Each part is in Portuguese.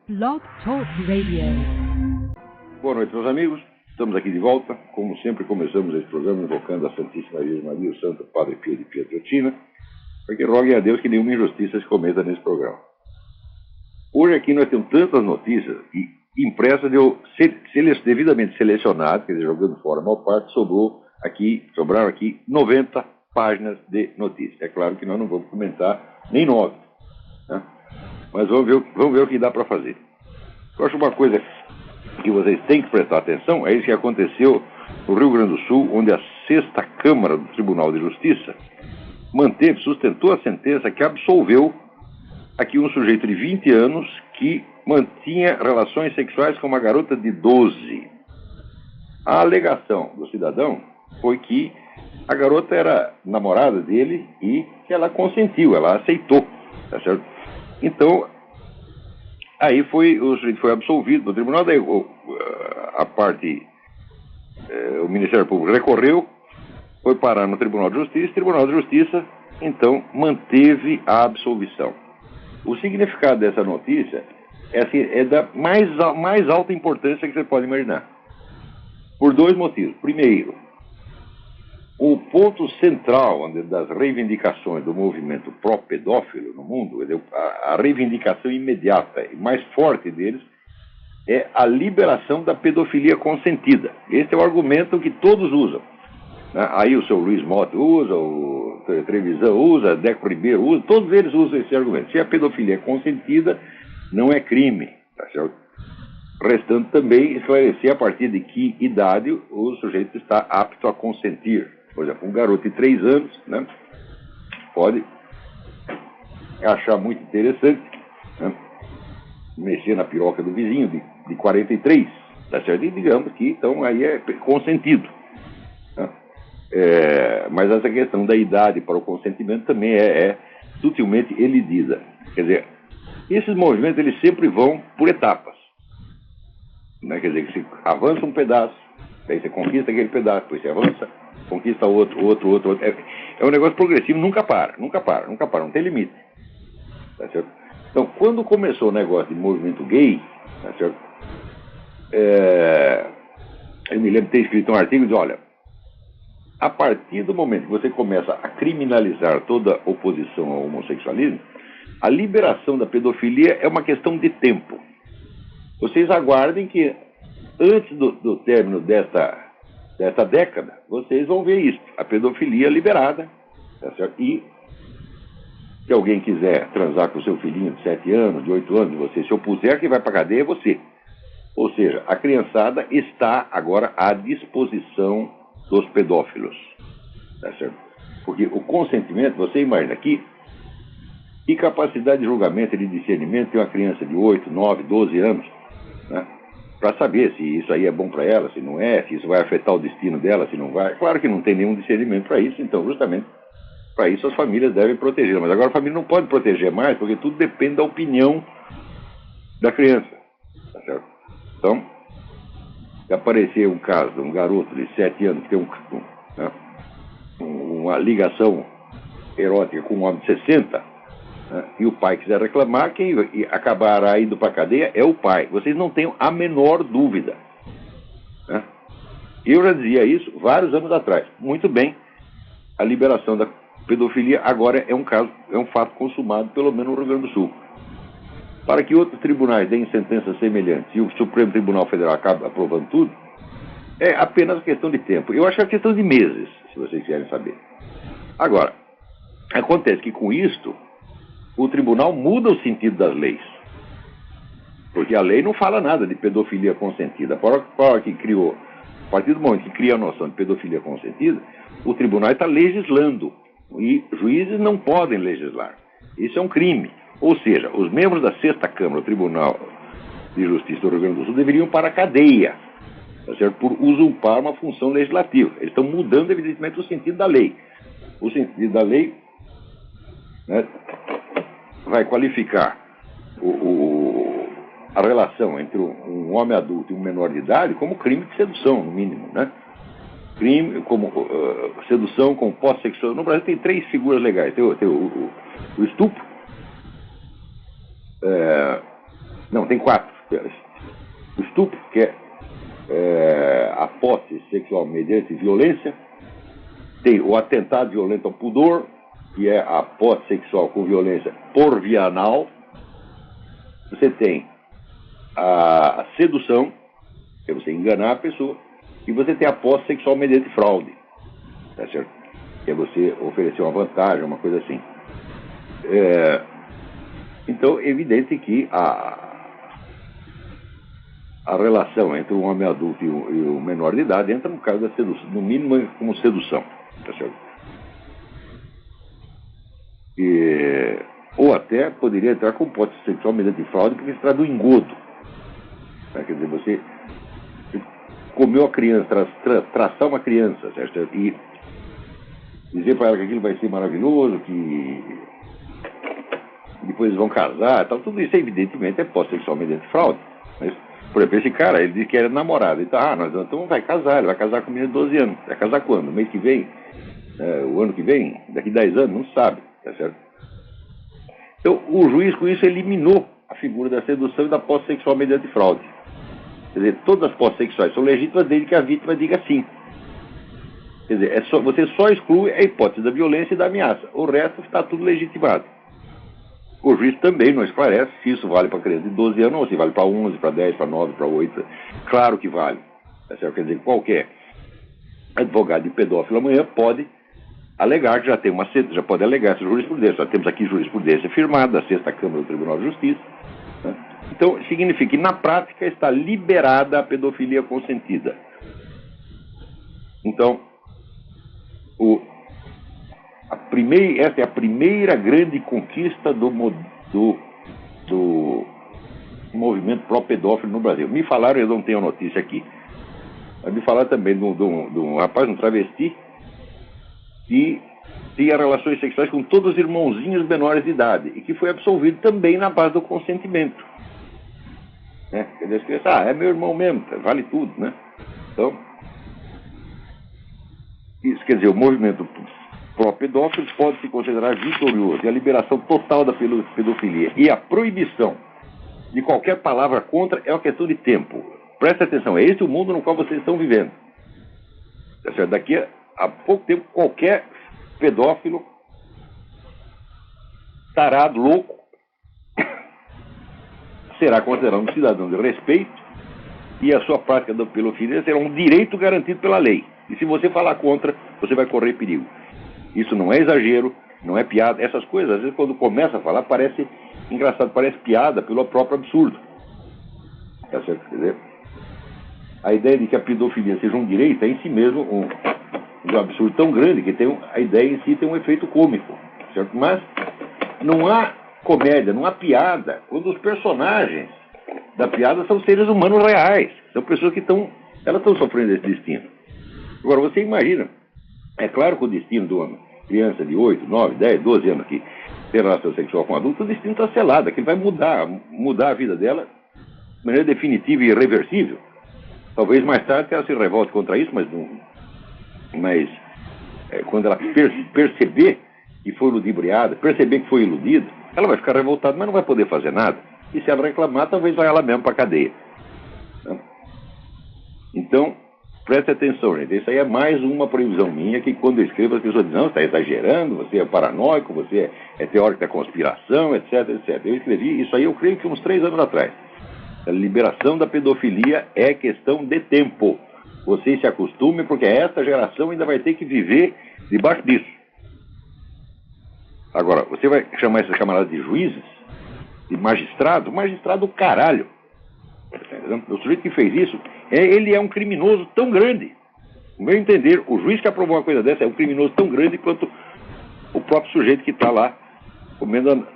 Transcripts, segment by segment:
Blog Talk Radio. Boa noite, meus amigos. Estamos aqui de volta. Como sempre, começamos esse programa invocando a Santíssima Virgem Maria, o Santo Padre Pio de Pietrelcina, para que roguem a Deus que nenhuma injustiça se cometa nesse programa. Hoje aqui nós temos tantas notícias e impressas, devidamente selecionadas, quer dizer, jogando fora a maior parte, sobraram aqui 90 páginas de notícias. É claro que nós não vamos comentar nem 9, né? Mas vamos ver o que dá para fazer. Eu acho uma coisa que vocês têm que prestar atenção, é isso que aconteceu no Rio Grande do Sul, onde a 6ª Câmara do Tribunal de Justiça sustentou a sentença que absolveu aqui um sujeito de 20 anos que mantinha relações sexuais com uma garota de 12. A alegação do cidadão foi que a garota era namorada dele e que ela consentiu, ela aceitou, tá certo? Então, aí o sujeito foi absolvido no tribunal, daí o Ministério Público recorreu, foi parar no Tribunal de Justiça, o Tribunal de Justiça, então, manteve a absolvição. O significado dessa notícia é da mais alta importância que você pode imaginar, por dois motivos. Primeiro, o ponto central das reivindicações do movimento pró-pedófilo no mundo, a reivindicação imediata e mais forte deles, é a liberação da pedofilia consentida. Esse é o argumento que todos usam, né? Aí o seu Luiz Mota usa, o Trevisan usa, Deco Ribeiro usa, todos eles usam esse argumento. Se a pedofilia é consentida, não é crime, tá certo? Restando também esclarecer a partir de que idade o sujeito está apto a consentir. Por exemplo, um garoto de 3 anos, né, pode achar muito interessante, né, mexer na piroca do vizinho de 43, tá certo? E digamos que então aí é consentido, né? Mas essa questão da idade para o consentimento também é sutilmente elidida. Quer dizer, esses movimentos eles sempre vão por etapas, né? Quer dizer, que você avança um pedaço, aí você conquista aquele pedaço, depois você avança, conquista outro. É um negócio progressivo, nunca para, não tem limite, tá certo? Então, quando começou o negócio de movimento gay, tá certo? Eu me lembro de ter escrito um artigo de, olha, a partir do momento que você começa a criminalizar toda oposição ao homossexualismo, a liberação da pedofilia é uma questão de tempo. Vocês aguardem que antes do término desta década, vocês vão ver isso, a pedofilia liberada, tá certo? E se alguém quiser transar com o seu filhinho de 7 anos, de 8 anos, você se opuser, quem vai para a cadeia é você. Ou seja, a criançada está agora à disposição dos pedófilos, tá certo? Porque o consentimento, você imagina aqui, que capacidade de julgamento e de discernimento tem uma criança de 8, 9, 12 anos, né? Para saber se isso aí é bom para ela, se não é, se isso vai afetar o destino dela, se não vai. Claro que não tem nenhum discernimento para isso, então justamente para isso as famílias devem proteger. Mas agora a família não pode proteger mais, porque tudo depende da opinião da criança, tá certo? Então, se aparecer um caso de um garoto de 7 anos que tem uma ligação erótica com um homem de 60, e o pai quiser reclamar, quem acabará indo para a cadeia é o pai. Vocês não tenham a menor dúvida, né? Eu já dizia isso vários anos atrás. Muito bem, a liberação da pedofilia agora é um fato consumado, pelo menos no Rio Grande do Sul. Para que outros tribunais deem sentenças semelhantes e o Supremo Tribunal Federal acabe aprovando tudo, é apenas questão de tempo. Eu acho que é questão de meses, se vocês querem saber. Agora, acontece que com isto, o tribunal muda o sentido das leis. Porque a lei não fala nada de pedofilia consentida. A partir do momento que cria a noção de pedofilia consentida, o tribunal está legislando. E juízes não podem legislar. Isso é um crime. Ou seja, os membros da 6ª Câmara do Tribunal de Justiça do Rio Grande do Sul deveriam ir para a cadeia, tá certo? Por usurpar uma função legislativa. Eles estão mudando, evidentemente, o sentido da lei. O sentido da lei, né, vai qualificar a relação entre um homem adulto e um menor de idade como crime de sedução, no mínimo, né? Crime como sedução com posse sexual. No Brasil tem 3 figuras legais. Tem o estupro, Não, tem 4. O estupro, que é a posse sexual mediante violência. Tem o atentado violento ao pudor, que é a posse sexual com violência por via anal. Você tem a sedução, que é você enganar a pessoa, e você tem a posse sexual mediante fraude, tá certo? Que é você oferecer uma vantagem, uma coisa assim. Então, é evidente que a relação entre um homem adulto e o menor de idade entra no caso da sedução, no mínimo como sedução, tá certo? Ou até poderia entrar com posse sexual mediante fraude, porque se trata do engodo. Tá? Quer dizer, você comeu a criança, traçar uma criança, certo? E dizer para ela que aquilo vai ser maravilhoso, que depois eles vão casar, tal, tudo isso evidentemente é posse sexual mediante fraude. Mas, por exemplo, esse cara, ele disse que era namorado. Ele tá, então vai casar, ele vai casar com a menina de 12 anos. Vai casar quando? No mês que vem? O ano que vem? Daqui 10 anos? Não sabe, tá certo? Então, o juiz, com isso, eliminou a figura da sedução e da posse sexual mediante fraude. Quer dizer, todas as posses sexuais são legítimas desde que a vítima diga sim. Quer dizer, você só exclui a hipótese da violência e da ameaça. O resto está tudo legitimado. O juiz também não esclarece se isso vale para criança de 12 anos ou se vale para 11, para 10, para 9, para 8. Claro que vale. Quer dizer, qualquer advogado de pedófilo amanhã pode alegar que já pode alegar essa jurisprudência. Já temos aqui jurisprudência firmada da 6ª Câmara do Tribunal de Justiça. Né? Então, significa que na prática está liberada a pedofilia consentida. Então, essa é a primeira grande conquista do movimento pró-pedófilo no Brasil. Me falaram, eu não tenho notícia aqui, mas me falaram também de um rapaz, um travesti, que tinha relações sexuais com todos os irmãozinhos menores de idade e que foi absolvido também na base do consentimento. Né? Quer dizer, as crianças, é meu irmão mesmo, vale tudo, né? Então, isso quer dizer, o movimento pró-pedófilo pode se considerar vitorioso e a liberação total da pedofilia e a proibição de qualquer palavra contra é uma questão de tempo. Preste atenção, é esse o mundo no qual vocês estão vivendo. Tá certo? Daqui a pouco tempo, qualquer pedófilo, tarado, louco, será considerado um cidadão de respeito e a sua prática da pedofilia será um direito garantido pela lei. E se você falar contra, você vai correr perigo. Isso não é exagero, não é piada. Essas coisas, às vezes, quando começa a falar, parece engraçado, parece piada pelo próprio absurdo. Tá certo? Quer dizer, a ideia de que a pedofilia seja um direito é em si mesmo um absurdo tão grande que a ideia em si tem um efeito cômico. Certo? Mas não há comédia, não há piada, quando os personagens da piada são seres humanos reais. São pessoas que elas estão sofrendo esse destino. Agora, você imagina, é claro que o destino de uma criança de 8, 9, 10, 12 anos que tem relação sexual com um adulto, o destino está selado, que ele vai mudar a vida dela de maneira definitiva e irreversível. Talvez mais tarde ela se revolte contra isso, mas quando ela perceber que foi ludibriada, perceber que foi iludida, ela vai ficar revoltada, mas não vai poder fazer nada. E se ela reclamar, talvez vá ela mesmo para a cadeia. Então, preste atenção, gente. Isso aí é mais uma previsão minha que quando eu escrevo as pessoas dizem, não, você está exagerando, você é paranoico, você é teórico da conspiração, etc, etc. Eu escrevi isso aí, eu creio que uns 3 anos atrás. A liberação da pedofilia é questão de tempo. Vocês se acostumem, porque esta geração ainda vai ter que viver debaixo disso. Agora, você vai chamar esses camaradas de juízes, de magistrado? Magistrado do caralho. O sujeito que fez isso, ele é um criminoso tão grande. No meu entender, o juiz que aprovou uma coisa dessa é um criminoso tão grande quanto o próprio sujeito que está lá comendo.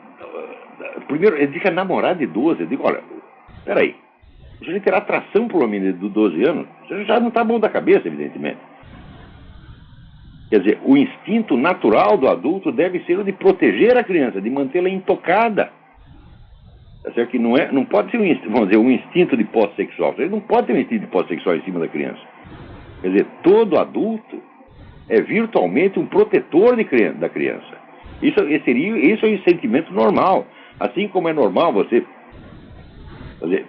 Primeiro, ele diz que é namorado de 12. Eu digo, olha, peraí, o sujeito terá atração por uma menina de 12 anos, você já não está bom da cabeça, evidentemente. Quer dizer, o instinto natural do adulto deve ser o de proteger a criança, de mantê-la intocada. Tá certo? Que não pode ser um instinto de posse sexual. Ele não pode ter um instinto de posse sexual em cima da criança. Quer dizer, todo adulto é virtualmente um protetor da criança. Isso é um sentimento normal. Assim como é normal você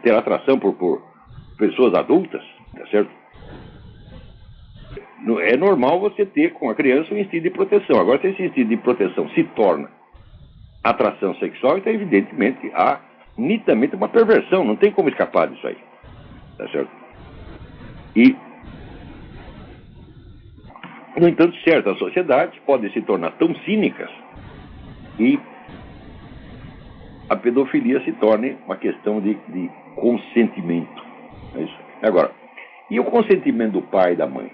ter atração por pessoas adultas, tá certo? É normal você ter com a criança um instinto de proteção. Agora, se esse instinto de proteção se torna atração sexual, então, evidentemente, há nitidamente uma perversão. Não tem como escapar disso aí. Tá certo? E, no entanto, certas sociedades podem se tornar tão cínicas que a pedofilia se torne uma questão de consentimento. É isso. Agora, e o consentimento do pai e da mãe?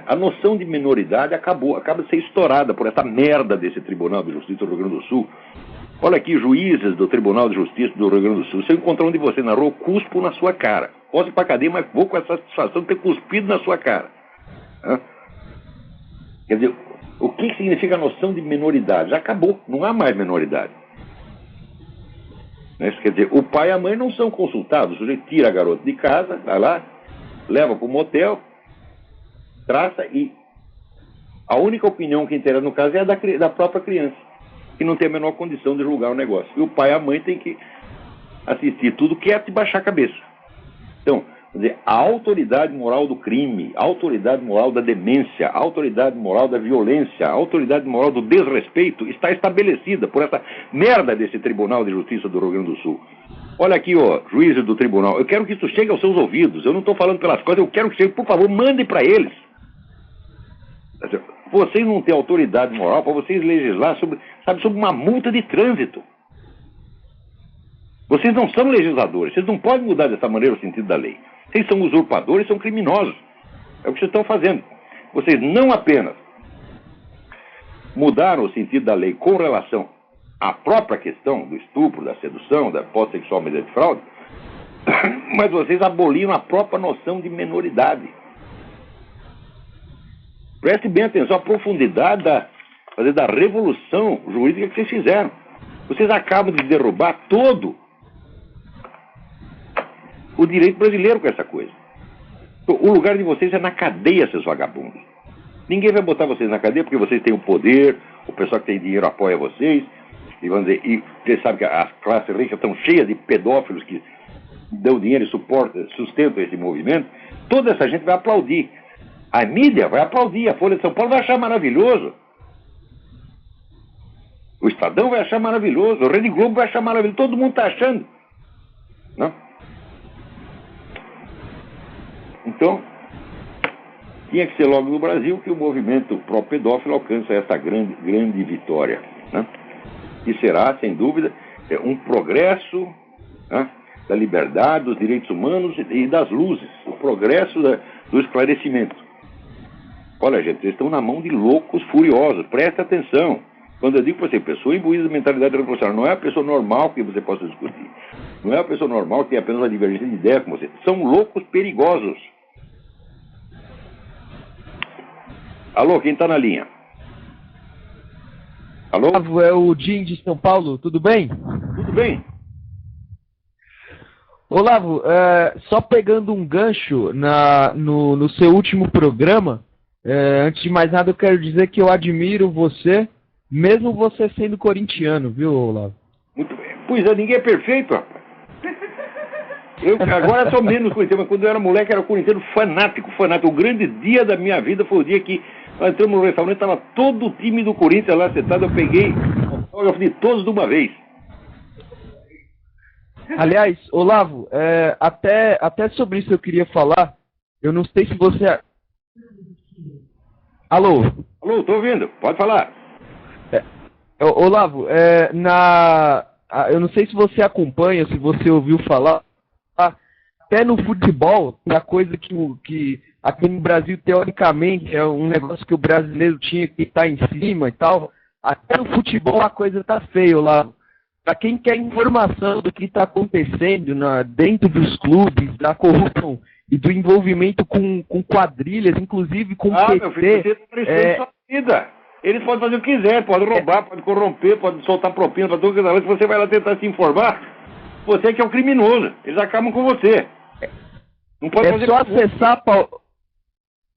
A noção de minoridade acaba de ser estourada por essa merda desse Tribunal de Justiça do Rio Grande do Sul. Olha aqui, juízes do Tribunal de Justiça do Rio Grande do Sul. Se eu encontrar um de você na rua, eu cuspo na sua cara. Posso ir pra cadeia, mas vou com essa satisfação de ter cuspido na sua cara. Quer dizer, o que significa a noção de minoridade? Já acabou, não há mais minoridade. Quer dizer, o pai e a mãe não são consultados. O sujeito tira a garota de casa, vai lá, leva para o motel, traça e a única opinião que interessa no caso é a da própria criança, que não tem a menor condição de julgar o negócio. E o pai e a mãe têm que assistir tudo quieto e baixar a cabeça. Então, quer dizer, a autoridade moral do crime, a autoridade moral da demência, a autoridade moral da violência, a autoridade moral do desrespeito está estabelecida por essa merda desse Tribunal de Justiça do Rio Grande do Sul. Olha aqui, ó, juízes do tribunal, eu quero que isso chegue aos seus ouvidos. Eu não estou falando pelas coisas, eu quero que chegue, por favor, mandem para eles. Vocês não têm autoridade moral para vocês legislar sobre uma multa de trânsito. Vocês não são legisladores, vocês não podem mudar dessa maneira o sentido da lei. Vocês são usurpadores, são criminosos. É o que vocês estão fazendo. Vocês não apenas mudaram o sentido da lei com relação à própria questão do estupro, da sedução, da posse sexual mediante fraude, mas vocês aboliram a própria noção de menoridade. Preste bem atenção à profundidade da revolução jurídica que vocês fizeram. Vocês acabam de derrubar todo o direito brasileiro com essa coisa. O lugar de vocês é na cadeia, seus vagabundos. Ninguém vai botar vocês na cadeia porque vocês têm o poder, o pessoal que tem dinheiro apoia vocês, e vamos dizer, e vocês sabem que as classes ricas estão cheias de pedófilos que dão dinheiro e sustentam esse movimento. Toda essa gente vai aplaudir. A mídia vai aplaudir, a Folha de São Paulo vai achar maravilhoso. O Estadão vai achar maravilhoso, o Rede Globo vai achar maravilhoso, todo mundo está achando. Não? Então, tinha que ser logo no Brasil que o movimento pró-pedófilo alcança essa grande vitória. Né? E será, sem dúvida, um progresso, né, da liberdade, dos direitos humanos e das luzes, o progresso do esclarecimento. Olha, gente, vocês estão na mão de loucos furiosos, preste atenção. Quando eu digo para você, pessoa imbuída de mentalidade revolucionária, não é a pessoa normal que você possa discutir. Não é a pessoa normal que tem apenas uma divergência de ideia com você. São loucos perigosos. Alô, quem está na linha? Alô? É o Jim de São Paulo, tudo bem? Tudo bem. Olavo, só pegando um gancho no seu último programa, antes de mais nada eu quero dizer que eu admiro você, mesmo você sendo corintiano, viu, Olavo? Muito bem. Pois é, ninguém é perfeito, rapaz. Eu agora sou menos corintiano, mas quando eu era moleque era corintiano fanático. O grande dia da minha vida foi o dia que nós entramos no restaurante, estava todo o time do Corinthians lá sentado, eu peguei autógrafo de todos de uma vez. Aliás, Olavo, até sobre isso eu queria falar. Eu não sei se você... Alô? Alô, tô ouvindo, pode falar. Olavo, eu não sei se você acompanha, se você ouviu falar, até no futebol, uma coisa que aqui no Brasil, teoricamente, é um negócio que o brasileiro tinha que estar em cima e tal, até no futebol a coisa tá feia, Olavo. Para quem quer informação do que está acontecendo dentro dos clubes, da corrupção e do envolvimento com quadrilhas, inclusive com PT... meu filho, você está sua vida. Eles podem fazer o que quiser, podem roubar, podem corromper, podem soltar propina para todo mundo. Se você vai lá tentar se informar, você que é o criminoso. Eles acabam com você. Não pode fazer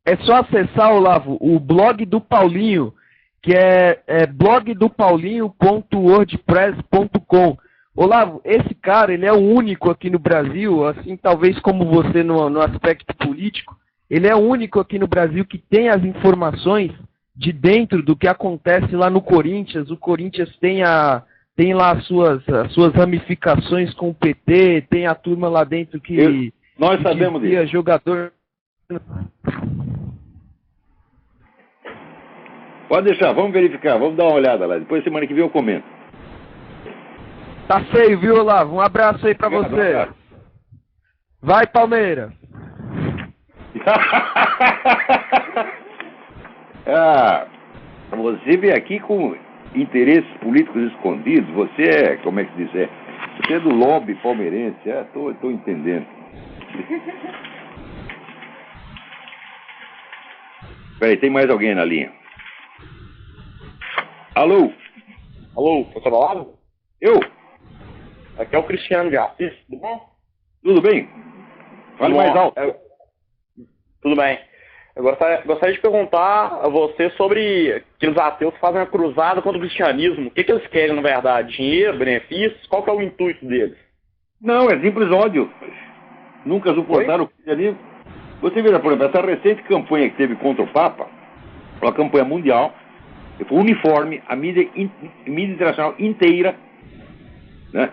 É só acessar, Olavo, o blog do Paulinho, que é blogdopaulinho.wordpress.com. Olavo, esse cara, ele é o único aqui no Brasil, assim, talvez como você no aspecto político, ele é o único aqui no Brasil que tem as informações de dentro do que acontece lá no Corinthians. O Corinthians tem lá as suas ramificações com o PT, tem a turma lá dentro nós sabemos disso. Jogador. Pode deixar, vamos verificar, vamos dar uma olhada lá. Depois, semana que vem, eu comento. Tá feio, viu, Olavo? Um abraço aí pra você. Vai, Palmeiras. Você vem aqui com interesses políticos escondidos. Você é, como é que se diz? Você é do lobby palmeirense. Tô entendendo. Peraí, tem mais alguém na linha? Alô? Alô, professor Olavo? Eu? Aqui é o Cristiano de Assis, tudo bom? Tudo bem? Fale mais alto. Tudo bem. Eu gostaria de perguntar a você sobre aqueles ateus que fazem uma cruzada contra o cristianismo. O que eles querem, na verdade? Dinheiro, benefícios? Qual que é o intuito deles? Não, é simples ódio. Nunca suportaram o cristianismo. Você veja, por exemplo, essa recente campanha que teve contra o Papa, uma campanha mundial, foi uniforme, a mídia internacional inteira, né?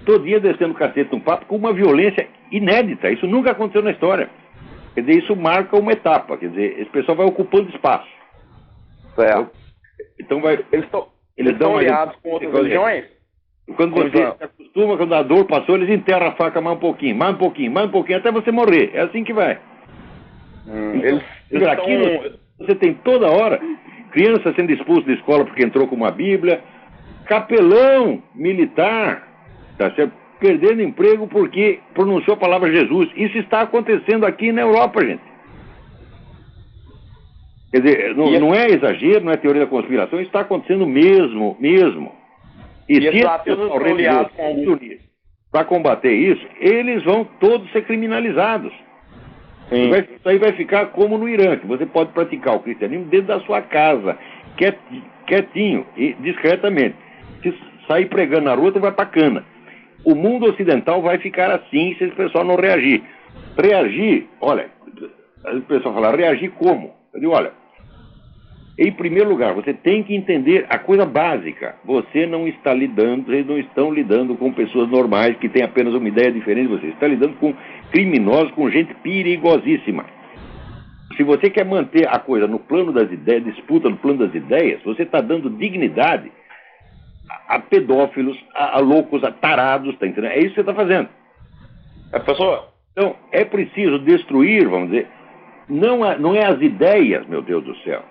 Todo dia descendo o cacete no Papa com uma violência inédita. Isso nunca aconteceu na história. Quer dizer, isso marca uma etapa. Quer dizer, esse pessoal vai ocupando espaço. Certo. Então vai... Eles estão aliados com outras religiões? Quando você se acostuma, quando a dor passou, eles enterram a faca mais um pouquinho, mais um pouquinho, mais um pouquinho, até você morrer. É assim que vai. Aqui você tem toda hora criança sendo expulso da escola porque entrou com uma Bíblia, capelão militar, tá certo? Perdendo emprego porque pronunciou a palavra Jesus. Isso está acontecendo aqui na Europa, gente. Quer dizer, não é exagero, não é teoria da conspiração, isso está acontecendo mesmo. E se eles para combater isso, eles vão todos ser criminalizados. Isso aí vai ficar como no Irã, que você pode praticar o cristianismo dentro da sua casa, quietinho e discretamente. Se sair pregando na rua, tu vai pra cana. O mundo ocidental vai ficar assim se esse pessoal não reagir. Reagir, olha, o pessoal fala, reagir como? Eu digo, olha, em primeiro lugar, você tem que entender a coisa básica. Você não está lidando, eles não estão lidando com pessoas normais que têm apenas uma ideia diferente de você. Você está lidando com criminosos, com gente perigosíssima. Se você quer manter a coisa no plano das ideias, disputa no plano das ideias, você está dando dignidade a pedófilos, a loucos, a tarados, tá entendendo? É isso que você está fazendo. Professor? Então, é preciso destruir, vamos dizer, não é as ideias, meu Deus do céu.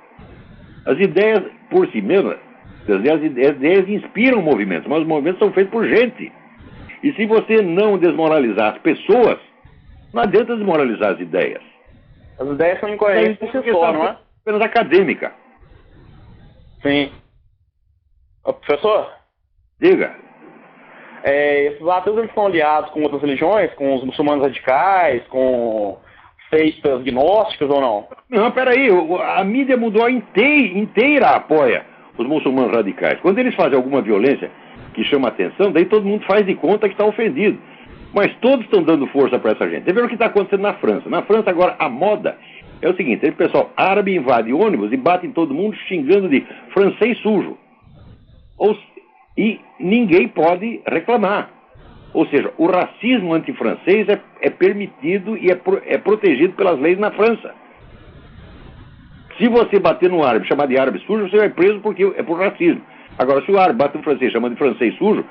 As ideias, por si mesmas, as ideias inspiram movimentos, mas os movimentos são feitos por gente. E se você não desmoralizar as pessoas, não adianta desmoralizar as ideias. As ideias são incoerentes por si só, não é? Apenas acadêmica. Sim. Professor? Diga. Esses ateus, eles são aliados com outras religiões, com os muçulmanos radicais, com seitas gnósticas ou não? Não, peraí, a mídia mundial inteira apoia os muçulmanos radicais. Quando eles fazem alguma violência que chama atenção, daí todo mundo faz de conta que está ofendido. Mas todos estão dando força para essa gente. Você vê o que está acontecendo na França. Na França agora a moda é o seguinte, esse pessoal árabe invade ônibus e bate em todo mundo xingando de francês sujo. E ninguém pode reclamar. Ou seja, o racismo antifrancês é permitido e é protegido pelas leis na França. Se você bater no árabe, chamar de árabe sujo, você vai preso porque é por racismo. Agora, se o árabe bate no francês, chamando de francês sujo,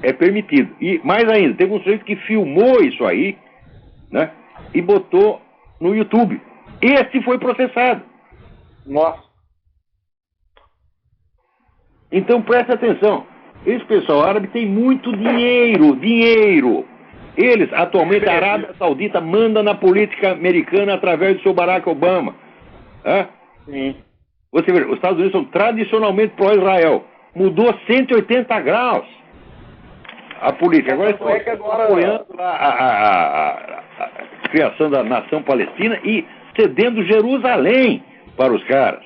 é permitido. E mais ainda, teve um sujeito que filmou isso aí, né, e botou no YouTube. Esse foi processado. Nossa. Então presta atenção. Esse pessoal árabe tem muito dinheiro. Eles, atualmente, a Arábia Saudita manda na política americana através do seu Barack Obama. Sim. Você vê, os Estados Unidos são tradicionalmente pró-Israel. Mudou 180 graus a política. Agora estão apoiando a criação da nação palestina e cedendo Jerusalém para os caras.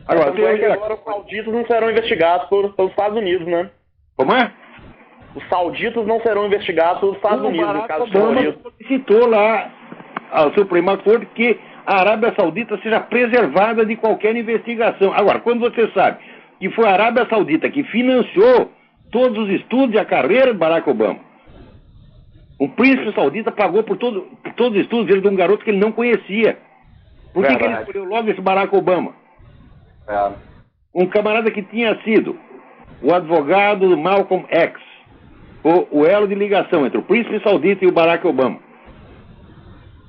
Agora os sauditas não serão investigados pelos Estados Unidos, né? Como é? os sauditas não serão investigados pelos Estados Unidos, no caso de terrorismo. Citou lá a Suprema Corte que a Arábia Saudita seja preservada de qualquer investigação. Agora, quando você sabe que foi a Arábia Saudita que financiou todos os estudos e a carreira de Barack Obama, o príncipe saudita pagou por todos os estudos dele de um garoto que ele não conhecia. Por que ele escolheu logo esse Barack Obama? Um camarada que tinha sido o advogado do Malcolm X, o elo de ligação entre o príncipe saudita e o Barack Obama.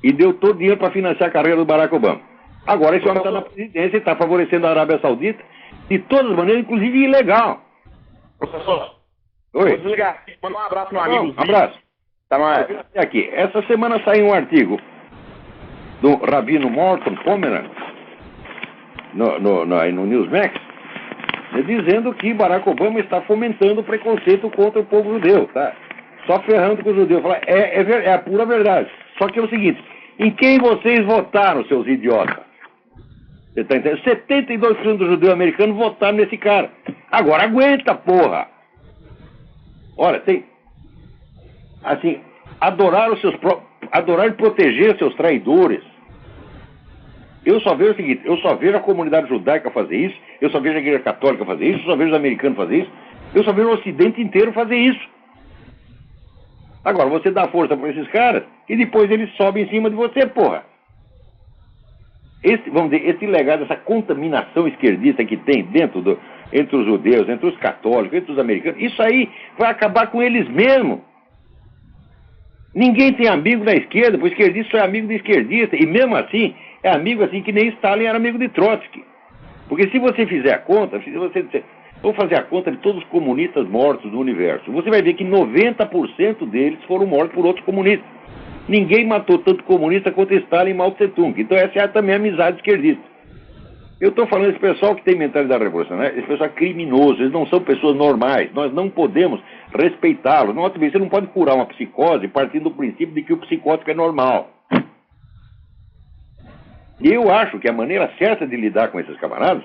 E deu todo o dinheiro para financiar a carreira do Barack Obama. Agora esse homem está na presidência e está favorecendo a Arábia Saudita de todas as maneiras, inclusive ilegal. Professor, oi. Vou desligar. Manda um abraço no amigo. Um abraço. Tá mais. Aqui. Essa semana saiu um artigo do Rabino Morton Pomeranz no Newsmax, dizendo que Barack Obama está fomentando o preconceito contra o povo judeu, tá? Só ferrando com os judeus. É a pura verdade. Só que é o seguinte, em quem vocês votaram, seus idiotas? Você tá entendendo? 72% dos judeus americanos votaram nesse cara. Agora aguenta, porra! Olha, tem... Assim, adorar e proteger seus traidores. Eu só vejo o seguinte, eu só vejo a comunidade judaica fazer isso, eu só vejo a igreja católica fazer isso, eu só vejo os americanos fazer isso, eu só vejo o ocidente inteiro fazer isso. Agora, você dá força para esses caras e depois eles sobem em cima de você, porra. Vamos dizer, esse legado, essa contaminação esquerdista que tem entre os judeus, entre os católicos, entre os americanos, isso aí vai acabar com eles mesmos. Ninguém tem amigo da esquerda, porque o esquerdista só é amigo do esquerdista, e mesmo assim, é amigo assim que nem Stalin era amigo de Trotsky. Porque se você fizer a conta, vamos fazer a conta de todos os comunistas mortos do universo, você vai ver que 90% deles foram mortos por outros comunistas. Ninguém matou tanto comunista quanto Stalin e Mao Tse-tung. Então essa é também a amizade esquerdista. Eu estou falando desse pessoal que tem mentalidade revolucionária, esse pessoal é criminoso, eles não são pessoas normais, nós não podemos respeitá-los. Você não pode curar uma psicose partindo do princípio de que o psicótico é normal. E eu acho que a maneira certa de lidar com esses camaradas,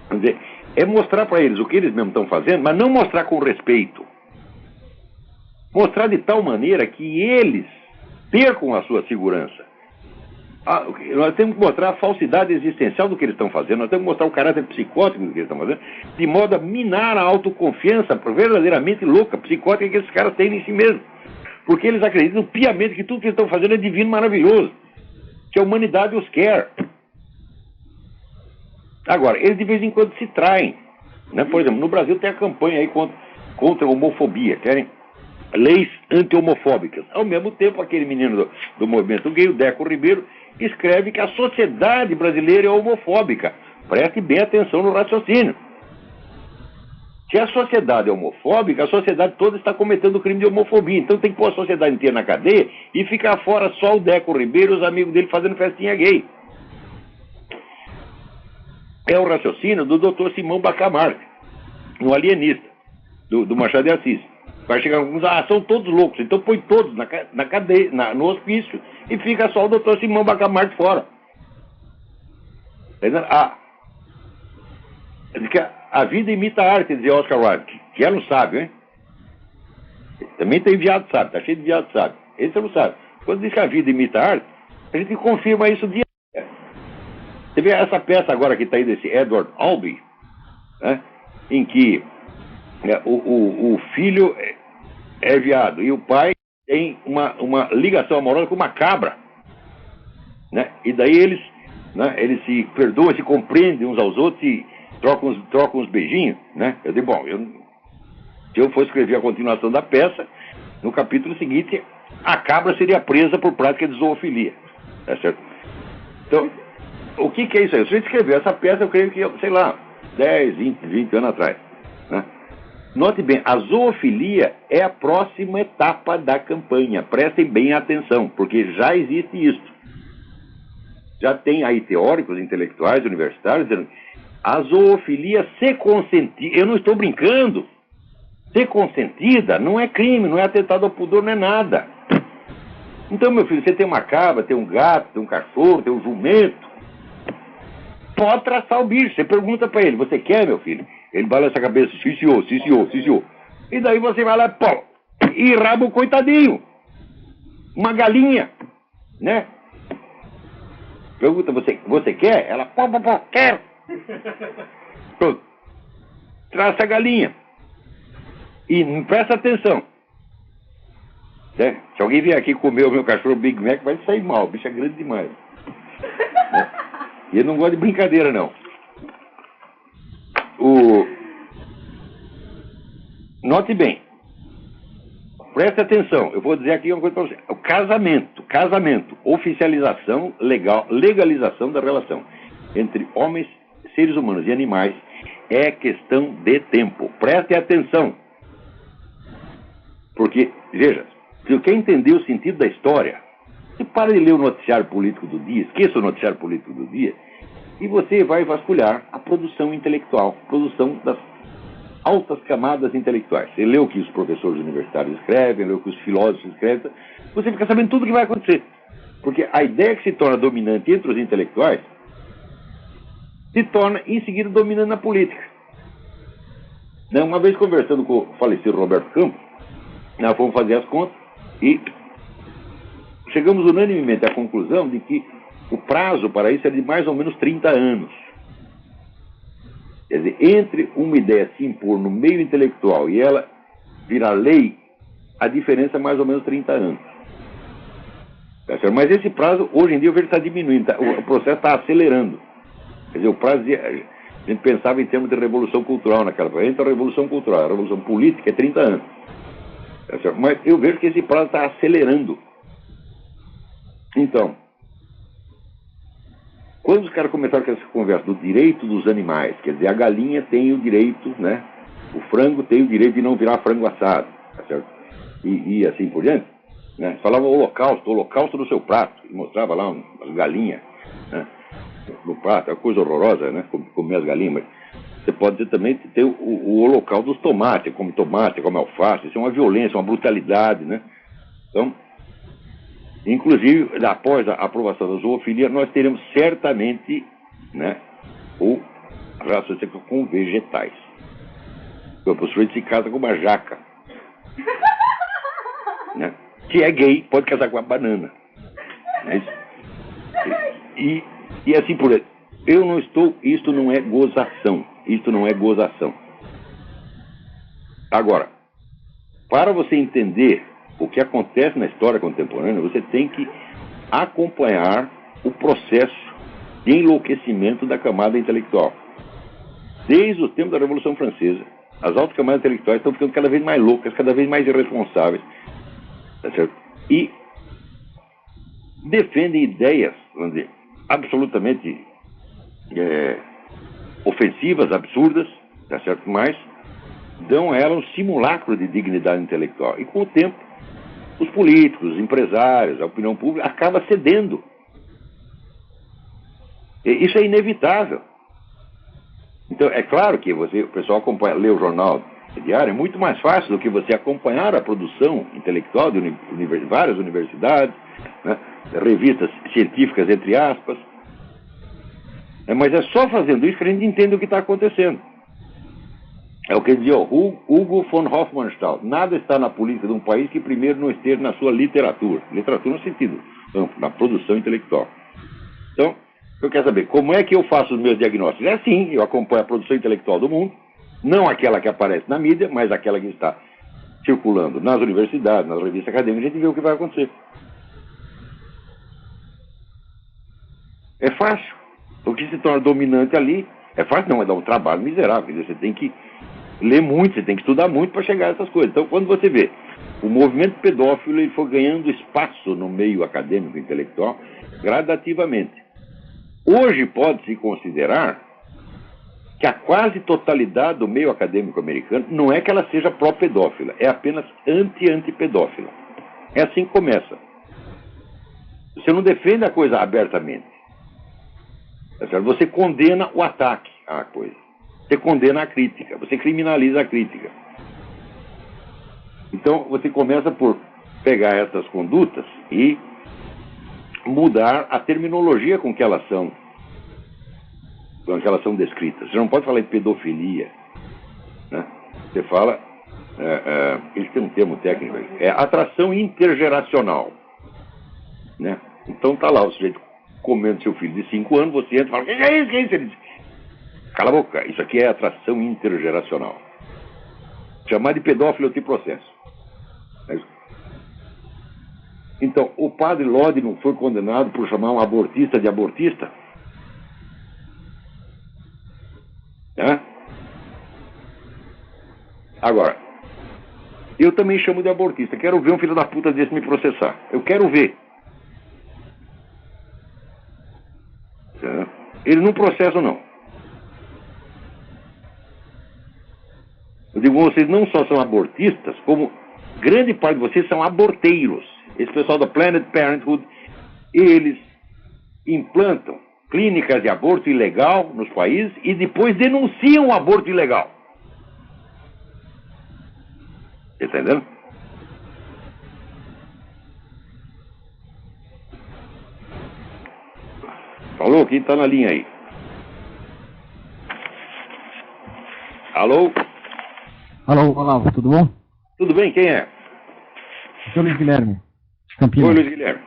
vamos dizer, é mostrar para eles o que eles mesmos estão fazendo, mas não mostrar com respeito. Mostrar de tal maneira que eles percam a sua segurança. Nós temos que mostrar a falsidade existencial do que eles estão fazendo, nós temos que mostrar o caráter psicótico do que eles estão fazendo, de modo a minar a autoconfiança verdadeiramente louca, psicótica que esses caras têm em si mesmos. Porque eles acreditam piamente que tudo que eles estão fazendo é divino, maravilhoso, que a humanidade os quer. Agora, eles de vez em quando se traem, né? Por exemplo, no Brasil tem a campanha aí contra a homofobia, querem leis anti-homofóbicas. Ao mesmo tempo, aquele menino do movimento gay, o Deco Ribeiro, escreve que a sociedade brasileira é homofóbica. Preste bem atenção no raciocínio. Se a sociedade é homofóbica, a sociedade toda está cometendo o crime de homofobia. Então tem que pôr a sociedade inteira na cadeia e ficar fora só o Deco Ribeiro e os amigos dele fazendo festinha gay. É o raciocínio do Dr. Simão Bacamarte, um alienista, do Machado de Assis. Vai chegar alguns, são todos loucos, então põe todos na cadeia, no hospício, e fica só o Dr. Simão Bacamarte fora. A vida imita a arte, dizia Oscar Wilde, que era um sábio, hein? Também tem viado sábio, tá cheio de viado sábio. Esse é um sábio. Quando diz que a vida imita a arte, a gente confirma isso dia. Você vê essa peça agora que está aí desse Edward Albee, né? Em que o filho é viado e o pai tem uma ligação amorosa com uma cabra, né? E daí eles se perdoam, se compreendem uns aos outros e trocam uns beijinhos, né? Eu digo, bom, se eu for escrever a continuação da peça, no capítulo seguinte, a cabra seria presa por prática de zoofilia, tá certo? Então, o que é isso aí? Se eu escrever essa peça, eu creio que, sei lá, 10, 20 anos atrás, né? Note bem, a zoofilia é a próxima etapa da campanha. Prestem bem atenção, porque já existe isso. Já tem aí teóricos, intelectuais, universitários, dizendo a zoofilia ser consentida, eu não estou brincando, ser consentida não é crime, não é atentado ao pudor, não é nada. Então, meu filho, você tem uma cabra, tem um gato, tem um cachorro, tem um jumento, pode traçar o bicho. Você pergunta para ele, você quer, meu filho? Ele balança a cabeça, sim senhor, sim senhor, sim senhor. E daí você vai lá, pô, e raba o coitadinho. Uma galinha, né? Pergunta, você quer? Ela, pô, quero. Pronto. Traz essa galinha. E presta atenção. Né? Se alguém vier aqui comer o meu cachorro Big Mac, vai sair mal. O bicho é grande demais. Né? E ele não gosta de brincadeira, não. Note bem. Preste atenção. Eu vou dizer aqui uma coisa para você. O casamento, oficialização legal, legalização da relação entre homens, seres humanos e animais é questão de tempo. Preste atenção. Porque, veja, se você quer entender o sentido da história, você para de ler o noticiário político do dia, esqueça o noticiário político do dia, e você vai vasculhar a produção intelectual, produção das altas camadas intelectuais. Você lê o que os professores universitários escrevem, lê o que os filósofos escrevem, você fica sabendo tudo o que vai acontecer. Porque a ideia que se torna dominante entre os intelectuais se torna, em seguida, dominante na política. Uma vez conversando com o falecido Roberto Campos, nós fomos fazer as contas e chegamos unanimemente à conclusão de que o prazo para isso é de mais ou menos 30 anos. Quer dizer, entre uma ideia se impor no meio intelectual e ela virar lei, a diferença é mais ou menos 30 anos. Mas esse prazo, hoje em dia, eu vejo que está diminuindo, o processo está acelerando. Quer dizer, o prazo, a gente pensava em termos de revolução cultural naquela época. Entre a revolução cultural e a revolução política é 30 anos. Mas eu vejo que esse prazo está acelerando. Então, quando os caras começaram com essa conversa do direito dos animais, quer dizer, a galinha tem o direito, né? O frango tem o direito de não virar frango assado, tá certo? E assim por diante, né? Falava o holocausto do seu prato, e mostrava lá uma galinha, né? No prato, é uma coisa horrorosa, né? Comer as galinhas, mas você pode também ter o holocausto dos tomates, come alface, isso é uma violência, uma brutalidade, né? Então, inclusive, após a aprovação da zoofilia, nós teremos certamente, né, o relação sexual com vegetais. O sujeito se casa com uma jaca, né? Se é gay, pode casar com uma banana. Né? E assim por aí. Isto não é gozação. Isto não é gozação. Agora, para você entender o que acontece na história contemporânea, você tem que acompanhar o processo de enlouquecimento da camada intelectual. Desde o tempo da Revolução Francesa, as altas camadas intelectuais estão ficando cada vez mais loucas, cada vez mais irresponsáveis, tá certo? E defendem ideias, vamos dizer, absolutamente ofensivas, absurdas, tá certo? Mas dão a ela um simulacro de dignidade intelectual. E com o tempo, os políticos, os empresários, a opinião pública acaba cedendo. E isso é inevitável. Então, é claro que o pessoal lê o jornal diário, é muito mais fácil do que você acompanhar a produção intelectual de várias universidades, né, revistas científicas, entre aspas. Mas é só fazendo isso que a gente entende o que está acontecendo. É o que dizia Hugo von Hofmannsthal. Nada está na política de um país que primeiro não esteja na sua literatura. Literatura no sentido amplo, na produção intelectual. Então, eu quero saber, como é que eu faço os meus diagnósticos? É assim, eu acompanho a produção intelectual do mundo, não aquela que aparece na mídia, mas aquela que está circulando nas universidades, nas revistas acadêmicas, a gente vê o que vai acontecer. É fácil. O que se torna dominante ali, é fácil não, é dar um trabalho miserável. Quer dizer, você tem que ler muito, você tem que estudar muito para chegar a essas coisas. Então, quando você vê o movimento pedófilo, ele foi ganhando espaço no meio acadêmico e intelectual gradativamente. Hoje pode-se considerar que a quase totalidade do meio acadêmico americano não é que ela seja pró-pedófila, é apenas anti-antipedófila. É assim que começa. Você não defende a coisa abertamente. Você condena o ataque à coisa. Você condena a crítica. Você criminaliza a crítica. Então, você começa por pegar essas condutas e mudar a terminologia com que elas são descritas. Você não pode falar em pedofilia, né? Você fala eles têm um termo técnico, é atração intergeracional, né? Então tá lá o sujeito comendo seu filho de 5 anos, você entra e fala, que é isso, que é isso? Ele diz, cala a boca, isso aqui é atração intergeracional. Chamar de pedófilo eu te processo. Então, o padre Lodi não foi condenado por chamar um abortista de abortista? Agora, eu também chamo de abortista. Quero ver um filho da puta desse me processar. Eu quero ver. Eles não processam, não. Eu digo, vocês não só são abortistas, como grande parte de vocês são aborteiros. Esse pessoal da Planned Parenthood, eles implantam clínicas de aborto ilegal nos países e depois denunciam o aborto ilegal. Entendendo? Falou? Quem está na linha aí? Alô? Alô, Olavo, tudo bom? Tudo bem, quem é? Aqui é o Luiz Guilherme, de Campinas. Oi, Luiz Guilherme.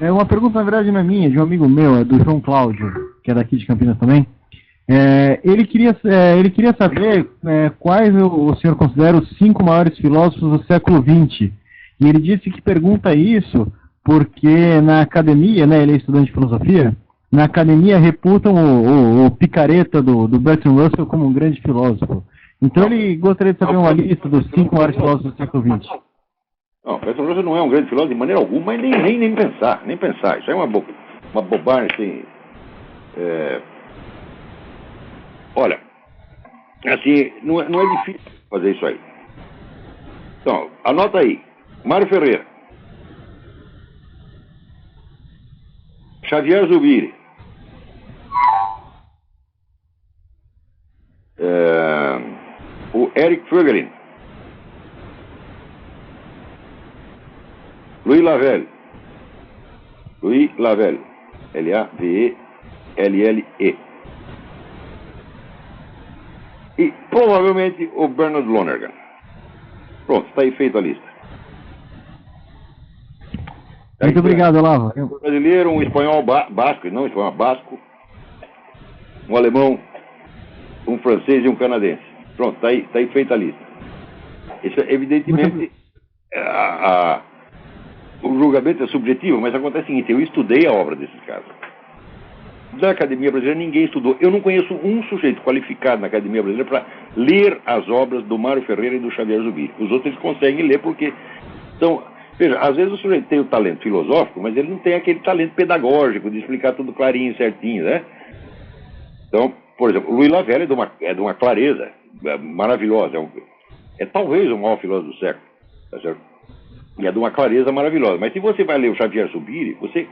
É uma pergunta, na verdade, não é minha, de um amigo meu, é do João Cláudio, que é daqui de Campinas também. Ele queria saber quais o senhor considera os 5 maiores filósofos do século XX. E ele disse que pergunta isso porque na academia, né, ele é estudante de filosofia, na academia reputam o picareta do Bertrand Russell como um grande filósofo. Então ele gostaria de saber uma lista dos 5 maiores filósofos do século XX. Não, Bertrand Russell não é um grande filósofo de maneira alguma, mas nem pensar. Isso é uma bobagem, assim. Olha, assim, não é difícil fazer isso aí. Então, anota aí. Mário Ferreira. Xavier Zubiri. O Eric Fögelin. Louis Lavelle. L-A-V-E-L-L-E. E provavelmente o Bernard Lonergan. Pronto, está aí feita a lista. Muito obrigado, Olavo. Um brasileiro, um espanhol basco, não espanhol, basco, um alemão, um francês e um canadense. Pronto, está aí feita a lista. Isso, evidentemente, o julgamento é subjetivo, mas acontece o seguinte, eu estudei a obra desses caras. Da Academia Brasileira ninguém estudou. Eu não conheço um sujeito qualificado na Academia Brasileira para ler as obras do Mário Ferreira e do Xavier Zubiri. Os outros eles conseguem ler porque são... Veja, às vezes o sujeito tem o talento filosófico, mas ele não tem aquele talento pedagógico de explicar tudo clarinho, certinho, né? Então, por exemplo, o Louis Lavelle é de uma clareza maravilhosa. É talvez o maior filósofo do século, tá certo? E é de uma clareza maravilhosa. Mas se você vai ler o Xavier Zubiri, você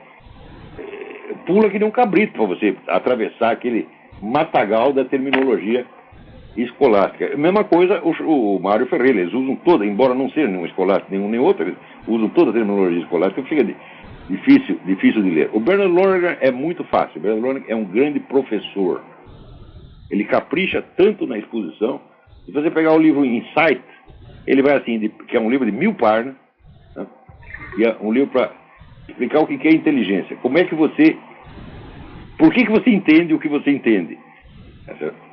pula que nem um cabrito para você atravessar aquele matagal da terminologia escolástica. A mesma coisa o Mário Ferreira, eles usam toda, embora não seja nenhum escolástico, nenhum nem outro, eles usam toda a terminologia escolástica, fica difícil de ler. O Bernard Lonergan é muito fácil. O Bernard Lonergan é um grande professor. Ele capricha tanto na exposição. Se você pegar o livro Insight, ele vai assim, que é um livro de 1000 páginas, né? E é um livro para explicar o que é inteligência. Como é que você... Por que você entende o que você entende? Tá certo?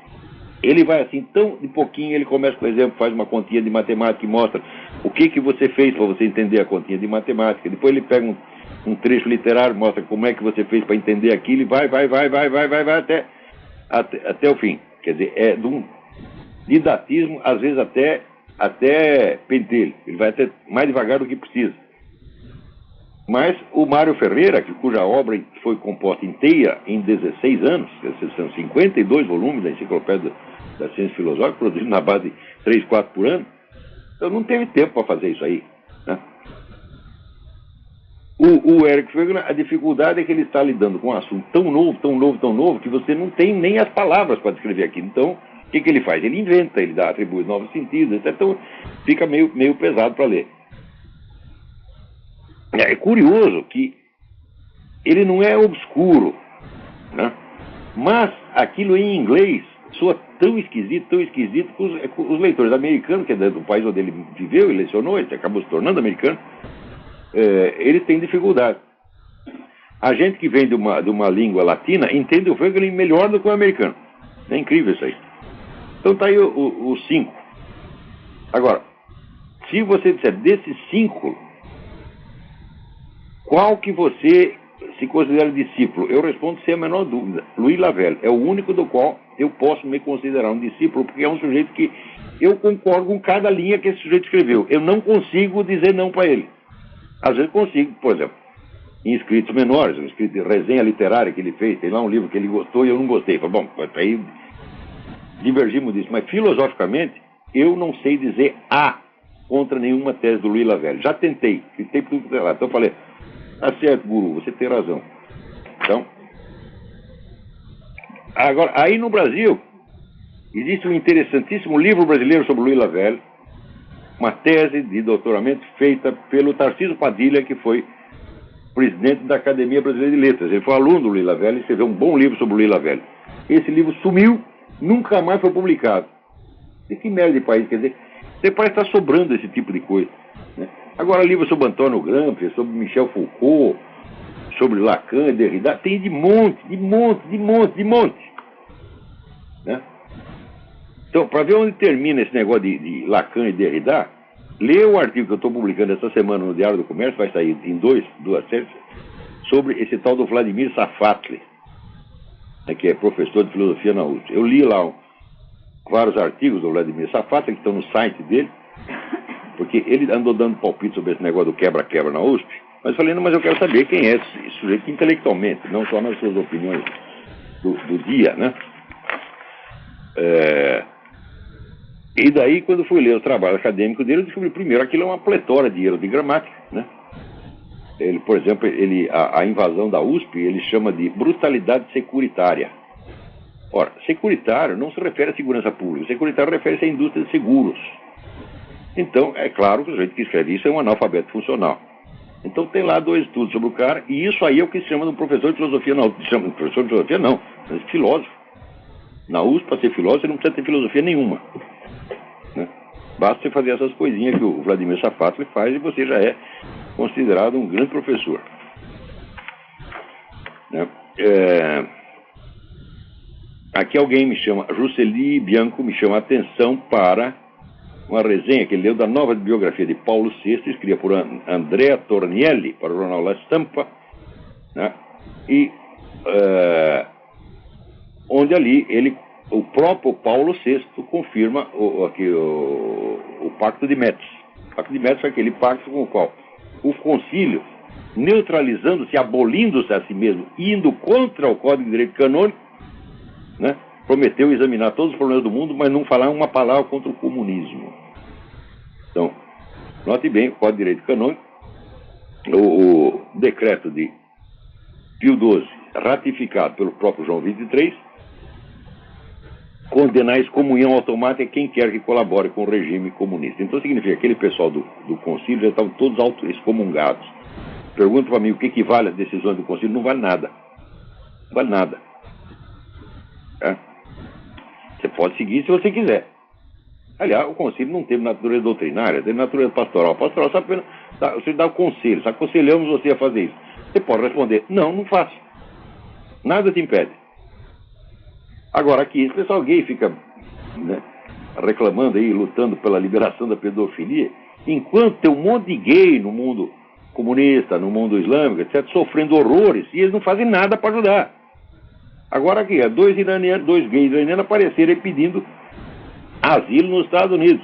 Ele vai assim, tão de pouquinho, ele começa, por exemplo, faz uma continha de matemática e mostra o que você fez para você entender a continha de matemática. Depois ele pega um trecho literário, mostra como é que você fez para entender aquilo e vai até o fim. Quer dizer, é de um didatismo, às vezes até pentelho. Ele vai até mais devagar do que precisa. Mas o Mário Ferreira, cuja obra foi composta inteira em 16 anos, são 52 volumes da Enciclopédia da Ciência Filosófica, produzido na base de 3, 4 por ano, então não teve tempo para fazer isso aí, né? O Eric Fögelin, a dificuldade é que ele está lidando com um assunto tão novo, que você não tem nem as palavras para descrever aquilo. Então, o que ele faz? Ele inventa, ele atribui novos sentidos, etc. Então fica meio pesado para ler. É curioso que ele não é obscuro, né? Mas aquilo em inglês soa tão esquisito que os leitores americanos, que é do país onde ele viveu e lecionou, ele acabou se tornando americano, eles têm dificuldade. A gente que vem de uma língua latina entende o Wegelin melhor do que o americano. É incrível isso aí. Então tá aí os 5. Agora, se você disser desses 5, qual que você se considera discípulo? Eu respondo sem a menor dúvida. Louis Lavelle é o único do qual eu posso me considerar um discípulo, porque é um sujeito que eu concordo com cada linha que esse sujeito escreveu. Eu não consigo dizer não para ele. Às vezes consigo, por exemplo, em escritos menores, um escrito de resenha literária que ele fez, tem lá um livro que ele gostou e eu não gostei. Falei, bom, aí divergimos disso. Mas filosoficamente, eu não sei dizer A contra nenhuma tese do Louis Lavelle. Já tentei por tudo lá. Então eu falei, tá certo, guru, você tem razão. Então, agora, aí no Brasil, existe um interessantíssimo livro brasileiro sobre Louis Lavelle, uma tese de doutoramento feita pelo Tarcísio Padilha, que foi presidente da Academia Brasileira de Letras. Ele foi aluno do Louis Lavelle e escreveu um bom livro sobre o Louis Lavelle. Esse livro sumiu, nunca mais foi publicado. E que merda de país, quer dizer, você parece estar sobrando esse tipo de coisa, né? Agora, livro sobre Antônio Gramsci, sobre Michel Foucault, sobre Lacan e Derrida, tem de monte. Né? Então, para ver onde termina esse negócio de Lacan e Derrida, lê o artigo que eu estou publicando essa semana no Diário do Comércio, vai sair em duas séries, sobre esse tal do Vladimir Safatli, né, que é professor de filosofia na USP. Eu li lá vários artigos do Vladimir Safatli, que estão no site dele, porque ele andou dando palpite sobre esse negócio do quebra-quebra na USP, mas eu falei, não, mas eu quero saber quem é esse sujeito intelectualmente, não só nas suas opiniões do dia, né? E daí, quando fui ler o trabalho acadêmico dele, eu descobri primeiro que aquilo é uma pletora de erros de gramática, né? Ele, por exemplo, a invasão da USP, ele chama de brutalidade securitária. Ora, securitário não se refere à segurança pública, securitário refere-se à indústria de seguros. Então, é claro que o sujeito que escreve isso é um analfabeto funcional. Então tem lá 2 estudos sobre o cara, e isso aí é o que se chama de um professor de filosofia, não. Chama de professor de filosofia, não, mas de filósofo. Na USP, para ser filósofo, você não precisa ter filosofia nenhuma, né? Basta você fazer essas coisinhas que o Vladimir Safatli faz e você já é considerado um grande professor, né? Aqui alguém me chama, Jusceli Bianco me chama a atenção para uma resenha que ele leu da nova biografia de Paulo VI, escrita por Andrea Tornielli para o jornal La Stampa, né? E onde ali o próprio Paulo VI confirma o Pacto de Metz. O Pacto de Metz foi aquele pacto com o qual o concílio, neutralizando-se, abolindo-se a si mesmo, indo contra o Código de Direito Canônico, né, prometeu examinar todos os problemas do mundo, mas não falar uma palavra contra o comunismo. Então, note bem, o Código de Direito Canônico, o decreto de Pio XII, ratificado pelo próprio João XXIII, condenar a excomunhão automática quem quer que colabore com o regime comunista. Então significa que aquele pessoal do concílio já estavam todos auto-excomungados. Pergunta para mim o que vale as decisões do concílio, não vale nada. Não vale nada. É. Você pode seguir se você quiser. Aliás, o concílio não teve natureza doutrinária, teve natureza pastoral. Pastoral só apenas você dá o conselho, aconselhamos você a fazer isso. Você pode responder, não faço. Nada te impede. Agora aqui, esse pessoal gay fica, né, reclamando aí, lutando pela liberação da pedofilia, enquanto tem um monte de gay no mundo comunista, no mundo islâmico, etc., sofrendo horrores, e eles não fazem nada para ajudar. Agora aqui, 2 gays iranianos apareceram pedindo asilo nos Estados Unidos.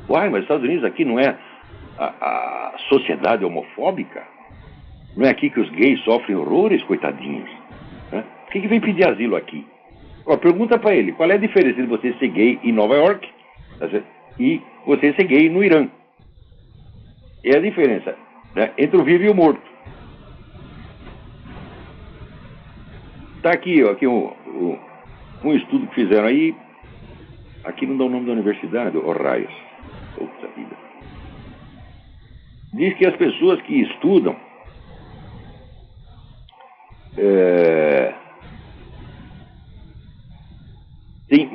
Uai, mas os Estados Unidos aqui não é a sociedade homofóbica? Não é aqui que os gays sofrem horrores, coitadinhos? Né? Por que vem pedir asilo aqui? Ó, pergunta para ele, qual é a diferença de você ser gay em Nova York e você ser gay no Irã? É a diferença, né, entre o vivo e o morto. Está aqui, ó, aqui um estudo que fizeram aí. Aqui não dá o nome da universidade, ó, raios. Puta vida. Diz que as pessoas que estudam têm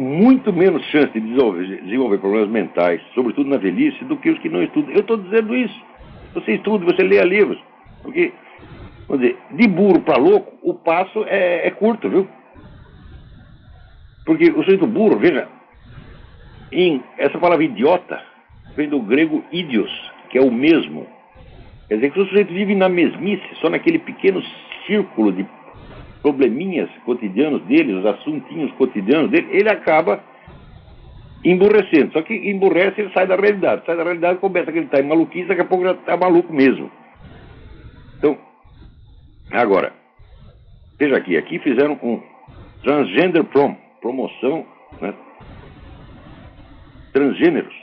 menos chance de desenvolver problemas mentais, sobretudo na velhice, do que os que não estudam. Eu estou dizendo isso. Você estuda, você lê livros. Porque, vamos dizer, de burro para louco, o passo é curto, viu? Porque o sujeito burro, veja, essa palavra idiota vem do grego idios, que é o mesmo. Quer dizer que o sujeito vive na mesmice, só naquele pequeno círculo de probleminhas cotidianos dele, os assuntinhos cotidianos dele, ele acaba emburrecendo. Só que emburrece, ele sai da realidade. Sai da realidade, começa a acreditar em maluquice, daqui a pouco já está maluco mesmo. Então, agora, veja aqui fizeram um transgender promoção, né, transgêneros,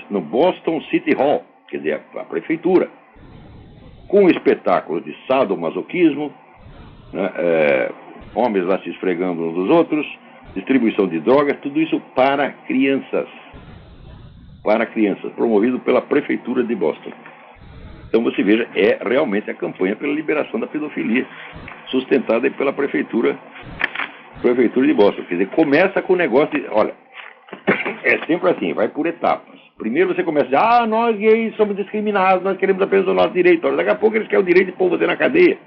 no Boston City Hall, quer dizer, a prefeitura, com um espetáculo de sadomasoquismo, né, homens lá se esfregando uns dos outros, distribuição de drogas, tudo isso para crianças, promovido pela prefeitura de Boston. Então você veja, é realmente a campanha pela liberação da pedofilia, sustentada pela prefeitura de Boston. Quer dizer, começa com o negócio de, olha, é sempre assim, vai por etapas. Primeiro você começa a dizer, nós gays somos discriminados, nós queremos apenas o nosso direito. Olha, daqui a pouco eles querem o direito de pôr você na cadeia.